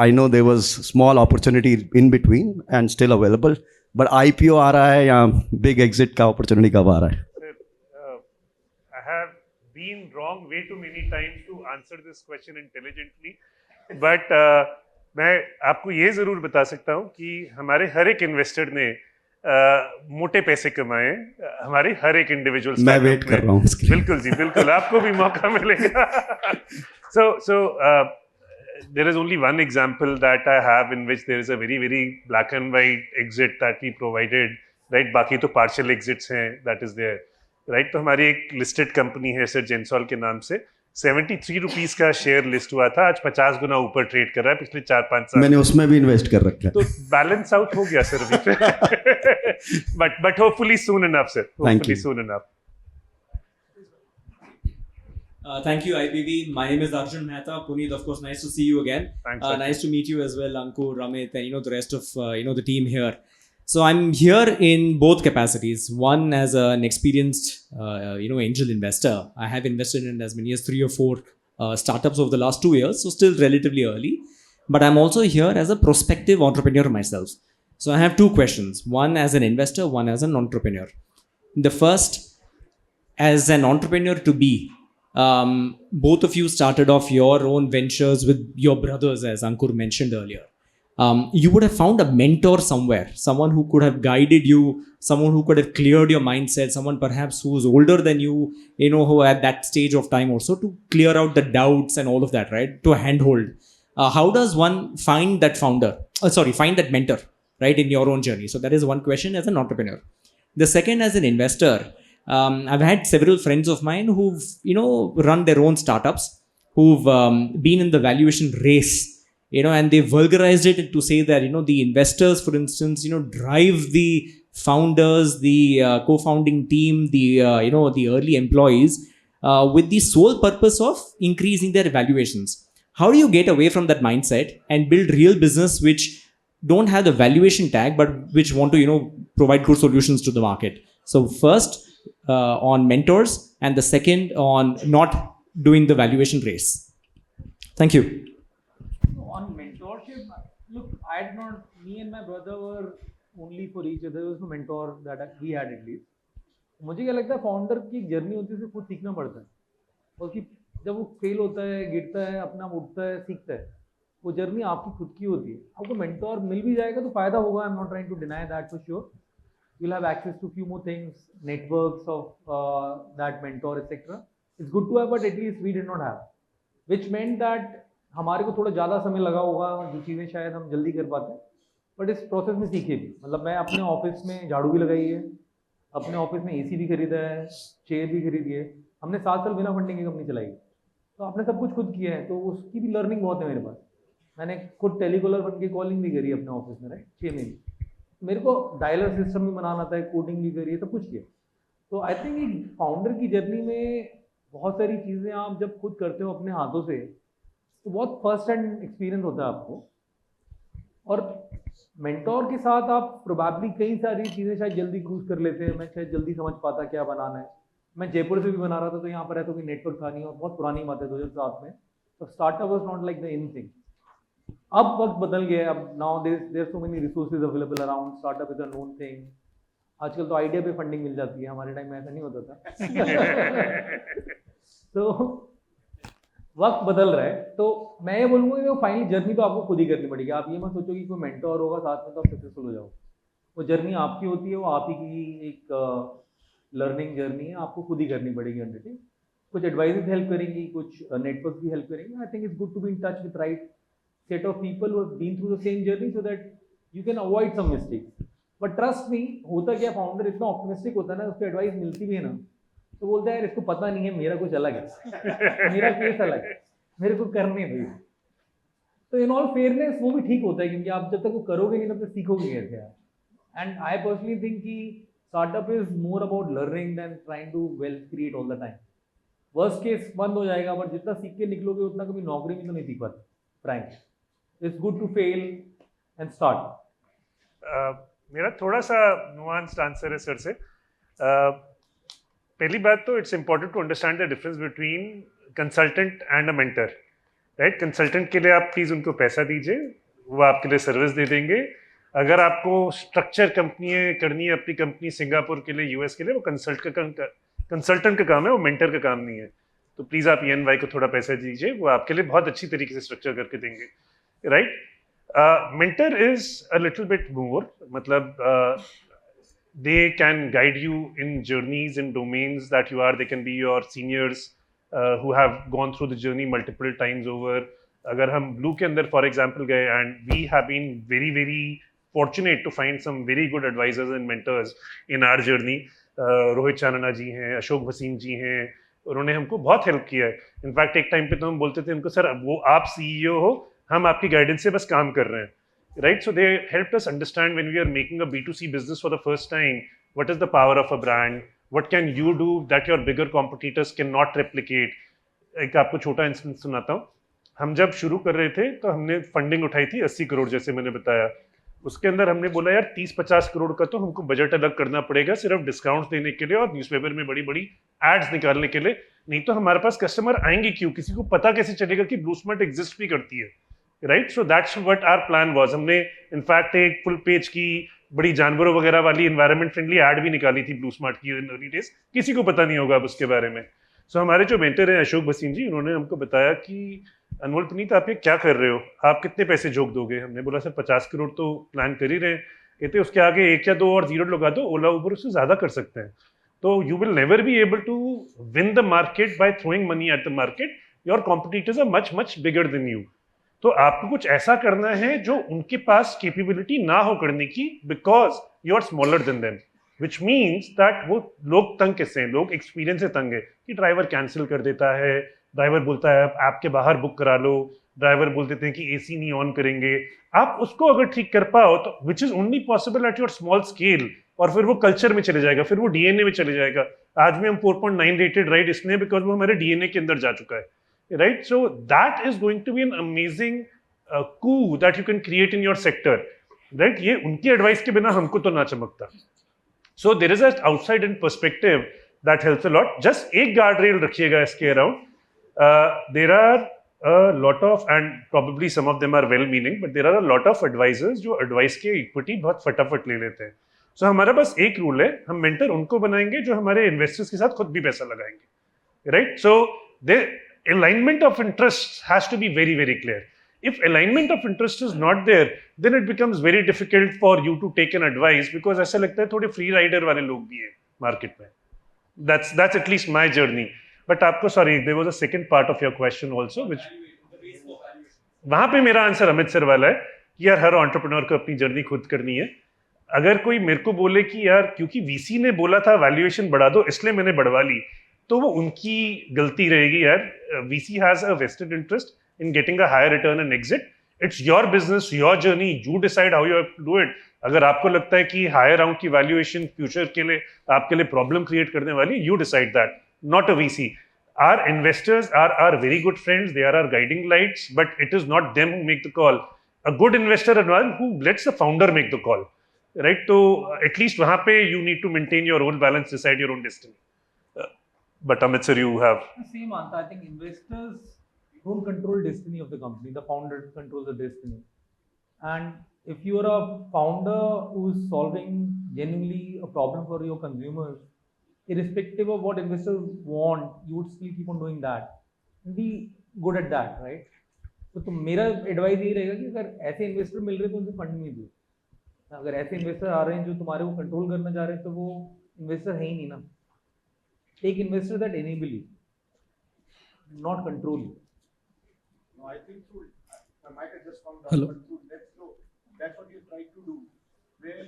I know there was small opportunity in between and still available, but IPO आ रहा है या big exit का opportunity कब आ रहा है? Sir, I have been wrong way too many times to answer this question intelligently, but मैं आपको ये जरूर बता सकता हूँ कि हमारे हर एक इन्वेस्टर ने मोटे पैसे कमाए, हमारे हर एक इंडिविजुअल। मैं वेट कर रहा हूँ इसके लिए। बिल्कुल जी, बिल्कुल आपको भी मौका मिलेगा। So there is only one example that I have in which there is a very very black and white exit that we provided, right? बाकी तो partial exits हैं, that is there, right? तो हमारी एक listed company है सर जेंसॉल के नाम से, 73 रुपीस का शेयर लिस्ट हुआ था, आज 50 गुना ऊपर ट्रेड कर रहा है पिछले 4-5 साल। मैंने उसमें भी इन्वेस्ट कर रखा है, तो बैलेंस आउट हो गया सर अभी पे। But hopefully soon enough sir, hopefully soon enough. Thank you, IPV. My name is Arjun Mehta. Puneet, of course, nice to see you again. Thanks, Arjun. Nice to meet you as well, Ankur, Ramit, and the rest of the team here. So I'm here in both capacities. One as an experienced angel investor. I have invested in as many as 3 or 4 startups over the last 2 years, so still relatively early. But I'm also here as a prospective entrepreneur myself. So I have 2 questions. One as an investor, one as an entrepreneur. The first, as an entrepreneur to be, both of you started off your own ventures with your brothers, as Ankur mentioned earlier. You would have found a mentor somewhere, someone who could have guided you, someone who could have cleared your mindset, someone perhaps who was older than you, who at that stage of time also, to clear out the doubts and all of that, right? To handhold. How does one find that find that mentor, right, in your own journey? So that is one question as an entrepreneur. The second, as an investor, I've had several friends of mine who've, run their own startups, who've been in the valuation race, and they vulgarized it to say that, the investors, for instance, drive the founders, the co-founding team, the early employees with the sole purpose of increasing their valuations. How do you get away from that mindset and build real business which don't have the valuation tag, but which want to, provide good solutions to the market? So first, on mentors, and the second on not doing the valuation race. Thank you. On mentorship, look, me and my brother were only for each other. There was no mentor that we had at least. मुझे क्या लगता है, फाउंडर की जर्नी होती है, उसे खुद सीखना पड़ता है, और कि जब वो फेल होता है, गिरता है, अपना उठता है, सीखता है, वो जर्नी आपकी खुद की होती है। आपको मेंटोर मिल भी जाएगा तो फायदा होगा, I am not trying to deny that for sure. You'll have access to few more things, networks of that mentor, etc. It's good to have, but at least we did not have. Which meant that हमारे को थोड़ा ज़्यादा समय लगा होगा, जो चीज़ें शायद हम जल्दी कर पाते हैं, बट इस प्रोसेस में सीखे भी। मतलब मैं अपने ऑफिस में झाड़ू भी लगाई है, अपने ऑफिस में एसी भी खरीदा है, चेयर भी खरीदी है, हमने 7 साल बिना फंडिंग की कंपनी चलाई, तो आपने सब कुछ खुद किया है, तो उसकी भी लर्निंग बहुत है मेरे पास। मैंने खुद टेलीकॉलर बन के कॉलिंग भी करी अपने ऑफिस में, राइट, 6 महीने। मेरे को डायलर सिस्टम भी बनाना आता है, कोडिंग भी करी है, सब कुछ किया। तो आई थिंक एक फाउंडर की जर्नी में बहुत सारी चीज़ें आप जब खुद करते हो अपने हाथों से, तो बहुत फर्स्ट हैंड एक्सपीरियंस होता है आपको। और मेंटोर के साथ आप प्रोबेबली कई सारी चीज़ें शायद जल्दी क्रूज कर लेते हैं। मैं शायद जल्दी समझ पाता क्या बनाना है। मैं जयपुर से भी बना रहा था, तो यहाँ पर है तो कोई नेटवर्क था नहीं, और बहुत पुरानी बात है 2007 में, तो startup was not like the in thing. अब वक्त बदल गया है, अब now there so many resources available around, startup is a known thing. आजकल तो आइडिया पे फंडिंग मिल जाती है, हमारे टाइम में ऐसा नहीं होता था। तो वक्त बदल रहा है, तो मैं ये बोलूँगा कि फाइनली जर्नी तो आपको खुद ही करनी पड़ेगी। आप ये मत सोचो कि कोई मेंटोर होगा साथ में तो आप सक्सेसफुल हो जाओ। वो जर्नी आपकी होती है, वो आप ही की एक लर्निंग जर्नी है, आपको खुद ही करनी पड़ेगी अंडरटेक। कुछ एडवाइजेस हेल्प करेंगी, कुछ नेटवर्क भी हेल्प करेंगे। I think it's good to be in touch with right set of people who have been through the same journey, so that you can avoid some mistakes. But trust me, होता क्या, फाउंडर इतना ऑप्टिमिस्टिक होता है ना, उसको एडवाइस मिलती भी है ना, तो बोलता है यार इसको पता नहीं है, मेरा कुछ अलग है, मेरा केस अलग है, मेरे को करने भाई। तो इन ऑल फेयरनेस वो भी ठीक होता है, क्योंकि आप जब तक वो करोगे नहीं तब तक सीखोगे कैसे यार। एंड आई पर्सनली थिंक कि startup is more about learning than trying to wealth create all the time. Worst case बंद हो जाएगा, बट जितना सीख के निकलोगे उतना कभी नौकरी में तो नहीं सीख पाते। Frank, it's good to fail and start. मेरा थोड़ा सा नुआंस्ड आंसर है सर से। पहली बात तो it's important to understand the difference between consultant and a mentor, right. Consultant के लिए आप प्लीज़ उनको पैसा दीजिए, वो आपके लिए सर्विस दे देंगे। अगर आपको स्ट्रक्चर कंपनी करनी है अपनी कंपनी सिंगापुर के लिए, यूएस के लिए, वो कंसल्टेंट का काम है, वो मेंटर का काम नहीं है। तो प्लीज़ आप ENY को थोड़ा पैसा दीजिए, वो आपके लिए बहुत अच्छी तरीके से स्ट्रक्चर करके देंगे, right. Mentor is a little bit more, matlab, they can guide you in journeys in domains that you are. They can be your seniors who have gone through the journey multiple times over. अगर हम Blue के अंदर for example गए, and we have been very very fortunate to find some very good advisors and mentors in our journey. Rohit Chanana जी हैं, अशोक भसीन जी हैं, उन्होंने हमको बहुत हेल्प किया है। इनफैक्ट एक टाइम पे तो हम बोलते थे उनको, सर वो आप CEO हो, हम आपकी गाइडेंस से बस काम कर रहे हैं, right. So they help us understand when we are making a B2C business for the first time, what is the power of a brand, what can you do that your bigger competitors can not replicate. एक आपको छोटा इंसिडेंट सुनाता हूँ। हम जब शुरू कर रहे थे तो हमने फंडिंग उठाई थी 80 करोड़, जैसे मैंने बताया। उसके अंदर हमने बोला यार 30-50 करोड़ का तो हमको बजट अलग करना पड़ेगा, सिर्फ डिस्काउंट देने के लिए और न्यूज़पेपर में बड़ी बड़ी एड्स निकालने के लिए, नहीं तो हमारे पास कस्टमर आएंगे क्यों, किसी को पता कैसे चलेगा कि ब्लू स्मार्ट एग्जिस्ट भी करती है, right. So that's what our plan was. हमने इनफैक्ट एक फुल पेज की बड़ी जानवरों वगैरह वाली एनवायरमेंट फ्रेंडली एड भी निकाली थी ब्लू स्मार्ट की इन अर्ली डेज, किसी को पता नहीं होगा अब उसके बारे में। सो हमारे जो मेंटर हैं अशोक भसीन जी, उन्होंने हमको बताया कि अनमोल पुनीत आप ये क्या कर रहे हो, आप कितने पैसे झोंक दोगे। हमने बोला सर 50 करोड़ तो प्लान कर ही रहे हैं। कहते उसके आगे 1 या 2 और जीरो लगा दो, ओला उबर उससे ज़्यादा कर सकते हैं। तो you will never be able to win the market by throwing money at the market, your competitors are much much bigger than you. तो आपको कुछ ऐसा करना है जो उनके पास कैपेबिलिटी ना हो करने की, because you are smaller than them, which means that वो लोग तंग किससे हैं, लोग एक्सपीरियंस से तंग है कि ड्राइवर कैंसिल कर देता है, ड्राइवर बोलता है ऐप के बाहर बुक करा लो, ड्राइवर बोल देते हैं कि AC नहीं ऑन करेंगे। आप उसको अगर ठीक कर पाओ तो which is only possible at your small scale, और फिर वो कल्चर में चले जाएगा, फिर वो DNA में चले जाएगा। आज भी हम 4.9 रेटेड, राइट, इसलिए बिकॉज वो हमारे DNA के अंदर जा चुका है, right? So that is going to be an amazing coup that you can create in your sector, right? ये उनकी एडवाइस के बिना हमको तो ना चमकता। So there is an outside in perspective that helps a lot. Just एक गार्ड रेल रखिएगा इसके around. There are a lot of, and probably some of them are well-meaning, but there are a lot of advisors जो एडवाइस के इक्विटी बहुत फटाफट ले लेते हैं। So हमारा बस एक रूल है, हम मेंटर उनको बनाएंगे जो हमारे इन्वेस्टर्स के साथ खुद भी पैसा लगाएंगे, right? So the alignment of interest has to be very very clear. If alignment of interest is not there, then it becomes very difficult for you to take an advice, because ऐसा लगता है थोड़े फ्री राइडर वाले लोग भी हैं मार्केट में। That's at least my journey. But आपको sorry there was a second part of your question also which वहां पे मेरा आंसर अमित सर वाला है कि यार हर एंटरप्रेन्योर को अपनी जर्नी खुद करनी है। अगर कोई मेरे को बोले कि यार क्योंकि वीसी ने बोला था वैल्यूएशन बढ़ा दो इसलिए मैंने बढ़वा ली, तो वो उनकी गलती रहेगी यार। VC has a vested interest in getting a higher return and exit. It's your business, your journey, you decide how you have to do it. अगर आपको लगता है कि हायर राउंड की वैल्यूएशन फ्यूचर के लिए आपके लिए प्रॉब्लम क्रिएट करने वाली, you decide that, not a VC. Our investors are very good friends. They are our guiding lights, but it is not them who make the call. A good investor is one who lets the founder make the call, right? So at least वहाँ पे you need to maintain your own balance, decide your own destiny. But Amit sir, you have The same answer. I think investors don't control destiny of the company. The founder controls the destiny. And if you are a founder who is solving genuinely a problem for your consumers, irrespective of what investors want, you would still keep on doing that. Be good at that, right? तो मेरा एडवाइस यही रहेगा कि अगर ऐसे इन्वेस्टर मिल रहे हैं तो उनसे फंड नहीं दो। अगर ऐसे इन्वेस्टर आ रहे हैं जो तुम्हारे को कंट्रोल करना चाह रहे हैं तो वो इन्वेस्टर है ही नहीं ना। Take investor that enable you, not control you. No, I think through my mic has just found out, Hello. but through Let's Grow, that's what you try to do, where you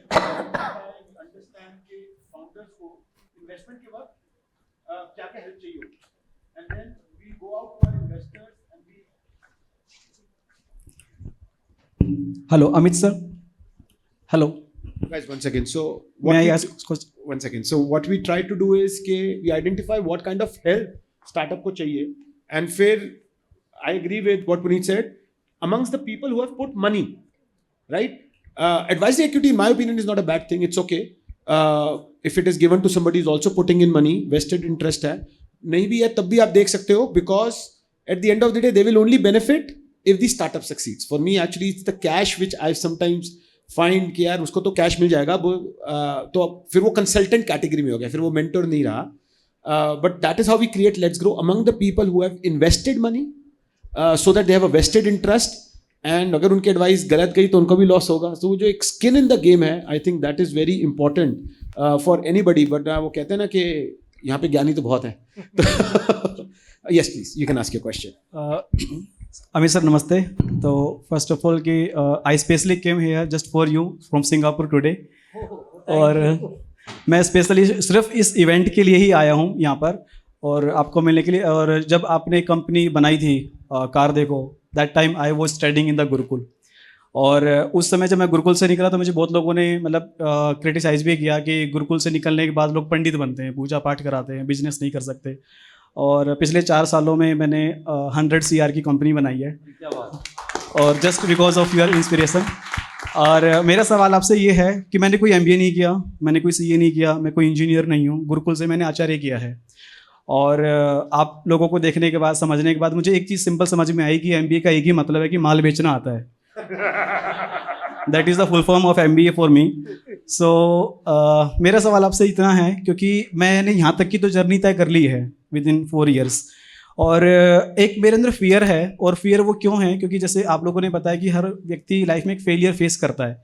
understand कि founders को investment के वक्त क्या क्या help चाहिए होगी, and then we go out to our investors and we Hello, Amit sir. Hello. Guys, one second. So, May I we ask question? one second. So, what we try to do is कि we identify what kind of help startup को चाहिए, and फिर I agree with what Puneet said. Amongst the people who have put money, right? Advisory equity, in my opinion, is not a bad thing. It's okay. If it is given to somebody who's also putting in money, vested interest है, नहीं भी है तब भी आप देख सकते हो, because at the end of the day, they will only benefit if the startup succeeds. For me, actually, it's the cash which I sometimes find कि यार उसको तो cash मिल जाएगा, तो फिर वो consultant category में हो गया, फिर वो mentor नहीं रहा. But that is how we create Let's Grow among the people who have invested money, so that they have a vested interest. And अगर उनकी एडवाइस गलत गई तो उनको भी लॉस होगा. तो जो एक स्किन इन द गेम है, I think that is very important for anybody. But वो कहते हैं ना कि यहाँ पे ज्ञानी तो बहुत है. Yes please, you can ask your question. Amit sir, namaste. So first of all, I specially came here just for you from Singapore today. और मैं स्पेशली सिर्फ इस इवेंट के लिए ही आया हूँ यहाँ पर और आपको मिलने के लिए. और जब आपने कंपनी बनाई थी कार देखो, that time I was studying in the Gurukul. और उस समय जब मैं गुरुकुल से निकला तो मुझे बहुत लोगों ने मतलब क्रिटिसाइज भी किया कि गुरुकुल से निकलने के बाद लोग पंडित बनते हैं, पूजा पाठ कराते हैं, बिजनेस नहीं कर सकते. और पिछले 4 सालों में मैंने 100 CR की कंपनी बनाई है, और just because of your inspiration. और मेरा सवाल आपसे ये है कि मैंने कोई MBA नहीं किया, मैंने कोई CA नहीं किया, मैं कोई इंजीनियर नहीं हूँ. गुरुकुल से मैंने आचार्य किया है. और आप लोगों को देखने के बाद, समझने के बाद मुझे एक चीज़ सिंपल समझ में आई कि MBA का एक ही मतलब है कि माल बेचना आता है. That is the full form of MBA for me. So मेरा सवाल आपसे इतना है, क्योंकि मैंने यहाँ तक की तो जर्नी तय कर ली है विद इन 4 years. और एक मेरे अंदर फियर है. और फियर वो क्यों है? क्योंकि जैसे आप लोगों ने बताया कि हर व्यक्ति लाइफ में एक फेलियर फेस करता है.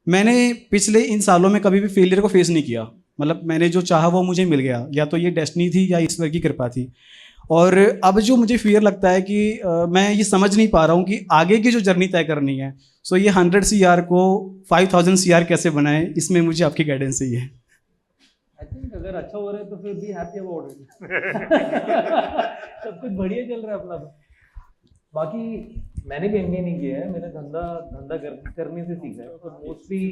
मैंने पिछले इन सालों में कभी भी फेलियर को फेस नहीं किया. मतलब मैंने जो चाहा वो मुझे मिल गया, या तो ये डेस्टिनी थी या ईश्वर की कृपा थी. और अब जो मुझे फियर लगता है कि मैं ये समझ नहीं पा रहा हूँ कि आगे की जो जर्नी तय करनी है, सो ये 100 CR को 5000 CR कैसे बनाएं, इसमें मुझे आपकी गाइडेंस चाहिए. आई थिंक अगर अच्छा हो रहा है तो फिर भी हैप्पी अबाउट इट. सब कुछ बढ़िया चल रहा है अपना. बाकी मैंने भी MBA नहीं किया है, मैंने धंधा करने से सीखा है. तो मोस्टली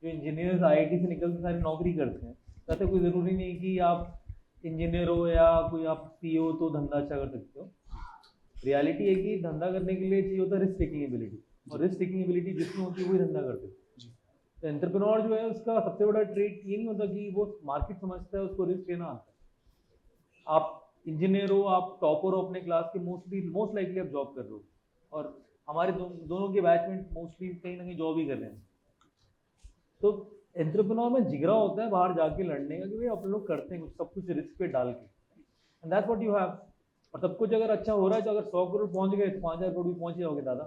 जो इंजीनियर्स IIT से निकल के सारी नौकरी करते हैं, ऐसा कोई ज़रूरी नहीं कि आप इंजीनियर हो या कोई आप CEO तो धंधा अच्छा कर सकते हो. रियलिटी है कि धंधा करने के लिए चाहिए होता है रिस्क टेकिंग एबिलिटी, और रिस्क टेकिंग एबिलिटी जिसमें होती है वही धंधा करते हैं. तो एंटरप्रेन्योर जो है उसका सबसे बड़ा ट्रेट ये नहीं होता कि वो मार्केट समझता है, उसको रिस्क लेना आता है. आप इंजीनियर हो, आप टॉपर हो अपने क्लास के, मोस्ट लाइकली आप जॉब कर रहे हो. और हमारे दोनों के बैचमेंट मोस्टली कहीं ना कहीं जॉब ही कर रहे हैं. तो एंटरप्रेन्योर में जिगरा होता है बाहर जाके लड़ने का कि भाई अपन लोग करते हैं सब कुछ रिस्क पे डाल के. And that's what you have. और सब कुछ अगर अच्छा हो रहा है तो अगर 100 करोड़ पहुंच गए तो 5000 करोड़ भी पहुंच जाओगे दादा.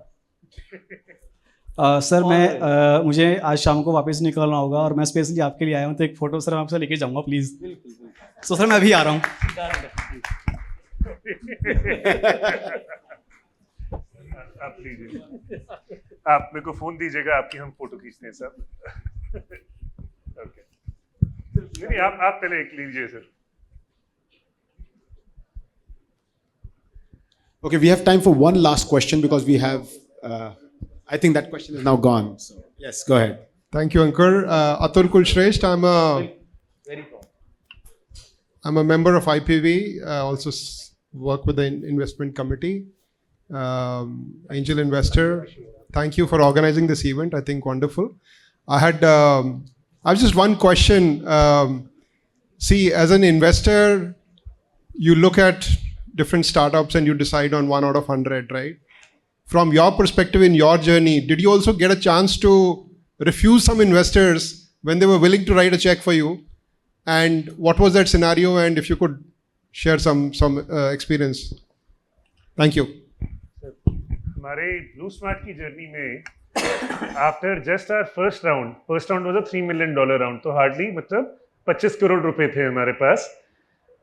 सर मैं मुझे आज शाम को वापस निकलना होगा और मैं स्पेशली आपके लिए आया हूँ, तो एक फ़ोटो सर मैं आपसे लेके जाऊँगा प्लीज़. बिल्कुल. सो सर मैं अभी आ रहा हूँ. आप लीजिए, आप मेरे को फोन दीजिएगा, आपकी हम फोटो खींचते हैं सब। ओके, नहीं आप पहले एक लीजिए sir. Okay, we have time for one last question because we have, I think that question is now gone. So, yes, go ahead. Thank you, Ankur. Atul Kulshresht, I'm a member of IPV. I also work with the investment committee. Angel investor. Thank you for organizing this event. I think wonderful. I have just one question. See, as an investor, you look at different startups and you decide on 1 out of 100, right? From your perspective in your journey, did you also get a chance to refuse some investors when they were willing to write a check for you? And what was that scenario? And if you could share some experience. Thank you. हमारे ब्लू स्मार्ट की जर्नी में after just our first round was a $3 million round, तो हार्डली मतलब 25 करोड़ रुपए थे हमारे पास।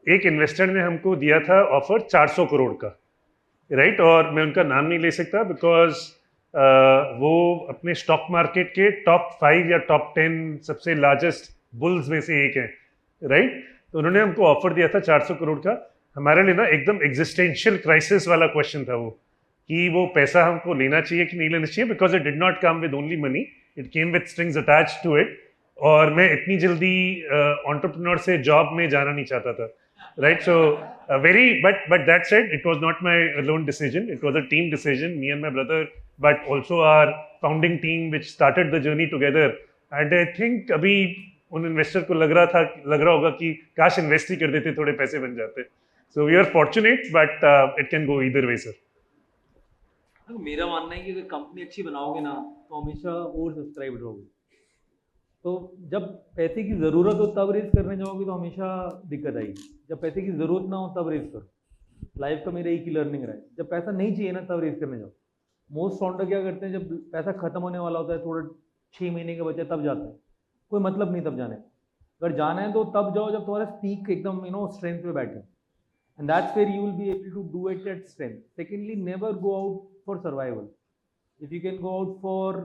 एक इन्वेस्टर ने हमको दिया था ऑफर 400 करोड़ का, राइट? और मैं उनका नाम नहीं ले सकता बिकॉज वो अपने स्टॉक मार्केट के टॉप 5 या टॉप 10 सबसे लार्जेस्ट बुल्स में से एक है, राइट? तो उन्होंने हमको ऑफर दिया था 400 करोड़ का। हमारे लिए ना एकदम एग्जिस्टेंशियल क्राइसिस वाला क्वेश्चन था वो, कि वो पैसा हमको लेना चाहिए कि नहीं लेना चाहिए, because it did not come with only money, it came with strings attached to it. और मैं इतनी जल्दी एंटरप्रेन्योर से जॉब में जाना नहीं चाहता था, right? So but that said, it was not my alone decision, it was a team decision, me and my brother, but also our founding team which started the journey together. And I think अभी उन इन्वेस्टर को लग रहा होगा कि काश इन्वेस्ट ही कर देते, थोड़े पैसे बन जाते। So we are fortunate, but it can go either way, sir. मेरा मानना है कि अगर कंपनी अच्छी बनाओगे ना तो हमेशा ओवर सब्सक्राइब रहोगे। तो जब पैसे की ज़रूरत हो तब रेस करने जाओगे तो हमेशा दिक्कत आएगी। जब पैसे की ज़रूरत ना हो तब रेस करो। लाइफ का मेरा एक ही लर्निंग रहा है, जब पैसा नहीं चाहिए ना तब रेस करने जाओ। मोस्ट फाउंडर क्या करते हैं, जब पैसा खत्म होने वाला होता है, थोड़ा 6 महीने के बचे तब जाते हैं, कोई मतलब नहीं तब जाने। अगर जाना है तो तब जाओ जब तुम्हारा पीक एकदम स्ट्रेंथ पे बैठे, and that's where you will be able to do it at strength. Secondly, never go out for survival, if you can go out for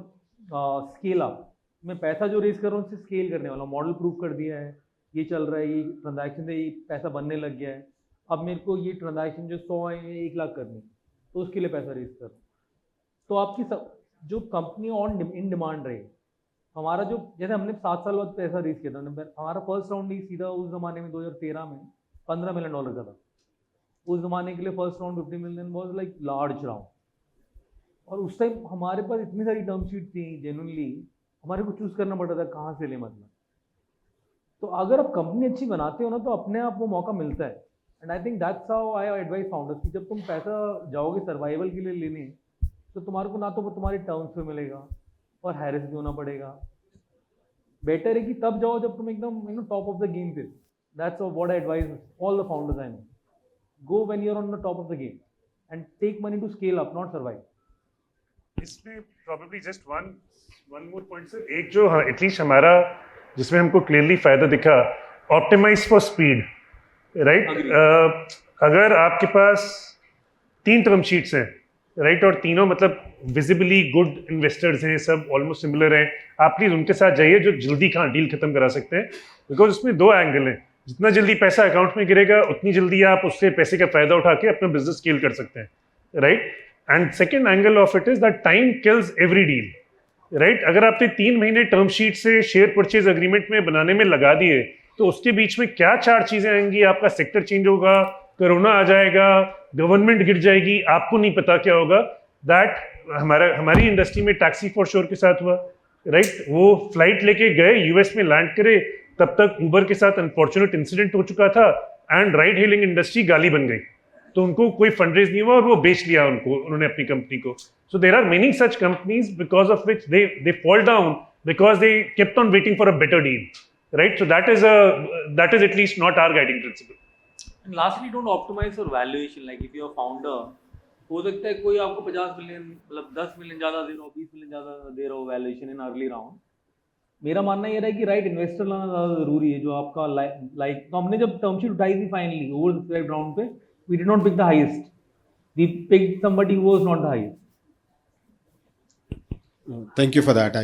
scale up. मैं पैसा जो रेस कर रहा हूँ उससे स्केल करने वाला हूँ, मॉडल प्रूव कर दिया है, ये चल रहा है, ये ट्रांजैक्शन से ये पैसा बनने लग गया है, अब मेरे को ये ट्रांजैक्शन जो 100 है 1 लाख करनी, तो उसके लिए पैसा रेस कर। तो आपकी जो कंपनी ऑन इन डिमांड रहे, हमारा जो जैसे हमने 7 साल बाद पैसा रेस किया था, हमारा फर्स्ट राउंड ही सीधा उस ज़माने में 2013 में $15 million का था। उस ज़माने के लिए first round 50 million was like large round, और उस टाइम हमारे पास इतनी सारी टर्म शीट थी, जेन्युइनली हमारे को चूज़ करना पड़ता था कहाँ से ले मतलब। तो अगर आप कंपनी अच्छी बनाते हो ना तो अपने आप वो मौका मिलता है। And I think that's how I advice founders कि जब तुम पैसा जाओगे सर्वाइवल के लिए लेने, तो तुम्हारे को ना तो वो तुम्हारे टर्म्स पे मिलेगा और हैरेस भी होना पड़ेगा। बेटर है कि तब जाओ जब तुम एकदम टॉप ऑफ द गेम पे। That's what I advise all the founders I know, go when you are on the top of the game and take money to scale up, not survive. इसमें probably just one more point sir, एक जो एटलीस्ट हमारा जिसमें हमको क्लियरली फायदा दिखा, ऑप्टिमाइज फॉर स्पीड, राइट? अगर आपके पास 3 टर्म शीट्स हैं, राइट, और तीनों मतलब विजिबली गुड इन्वेस्टर्स हैं, सब ऑलमोस्ट सिमिलर हैं, आप प्लीज उनके साथ जाइए जो जल्दी डील खत्म करा सकते हैं, बिकॉज उसमें 2 एंगल हैं। जितना जल्दी पैसा अकाउंट में गिरेगा उतनी जल्दी आप उससे पैसे का फायदा उठा के अपना बिजनेस स्केल कर सकते हैं, right? And second angle of it is that time kills every deal, right? अगर आपने 3 महीने टर्म शीट से शेयर परचेज अग्रीमेंट में बनाने में लगा दिए, तो उसके बीच में क्या 4 चीजें आएंगी, आपका सेक्टर चेंज होगा, कोरोना आ जाएगा, गवर्नमेंट गिर जाएगी, आपको नहीं पता क्या होगा। दैट हमारी इंडस्ट्री में टैक्सी फॉर श्योर के साथ हुआ, राइट? वो फ्लाइट लेके गए, यूएस में लैंड करे, तब तक उबर के साथ अनफॉर्चुनेट इंसिडेंट हो चुका था एंड राइड हेलिंग इंडस्ट्री गाली बन गई, तो उनको कोई फंडरेज नहीं हुआ और वो बेच लिया उन्होंने अपनी कंपनी को। So there are many such companies because of which they fall down because they kept on waiting for a better deal, right? So that is at least not our guiding principle. And lastly, don't optimize for valuation. Like if you are founder, हो सकता है कोई आपको 50 मिलियन मतलब 10 मिलियन ज़्यादा दे रहा हो, 20 मिलियन ज़्यादा दे रहा हो वैल्यूएशन इन अर्ली राउंड। मेरा मानना ये रहा है कि राइट इन्वेस्टर लाना ज़्यादा ज़रूरी है जो आपका लाइक। तो हमने जब टर्म शीट उठाई थी फाइनली ओवर सब्सक्राइब राउंड पे, we did not pick the highest. We picked somebody who was not the highest. Thank you for that.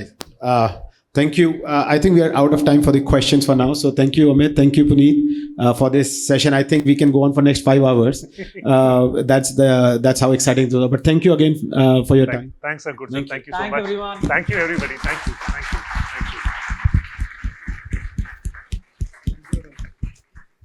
Thank you. I think we are out of time for the questions for now. So thank you, Amit. Thank you, Puneet, for this session. I think we can go on for next 5 hours. That's how exciting it was. But thank you again for your time. Thanks, Ankur. Thank you. Thank you so Thanks, much. everyone. Thank you, everybody. Thank you.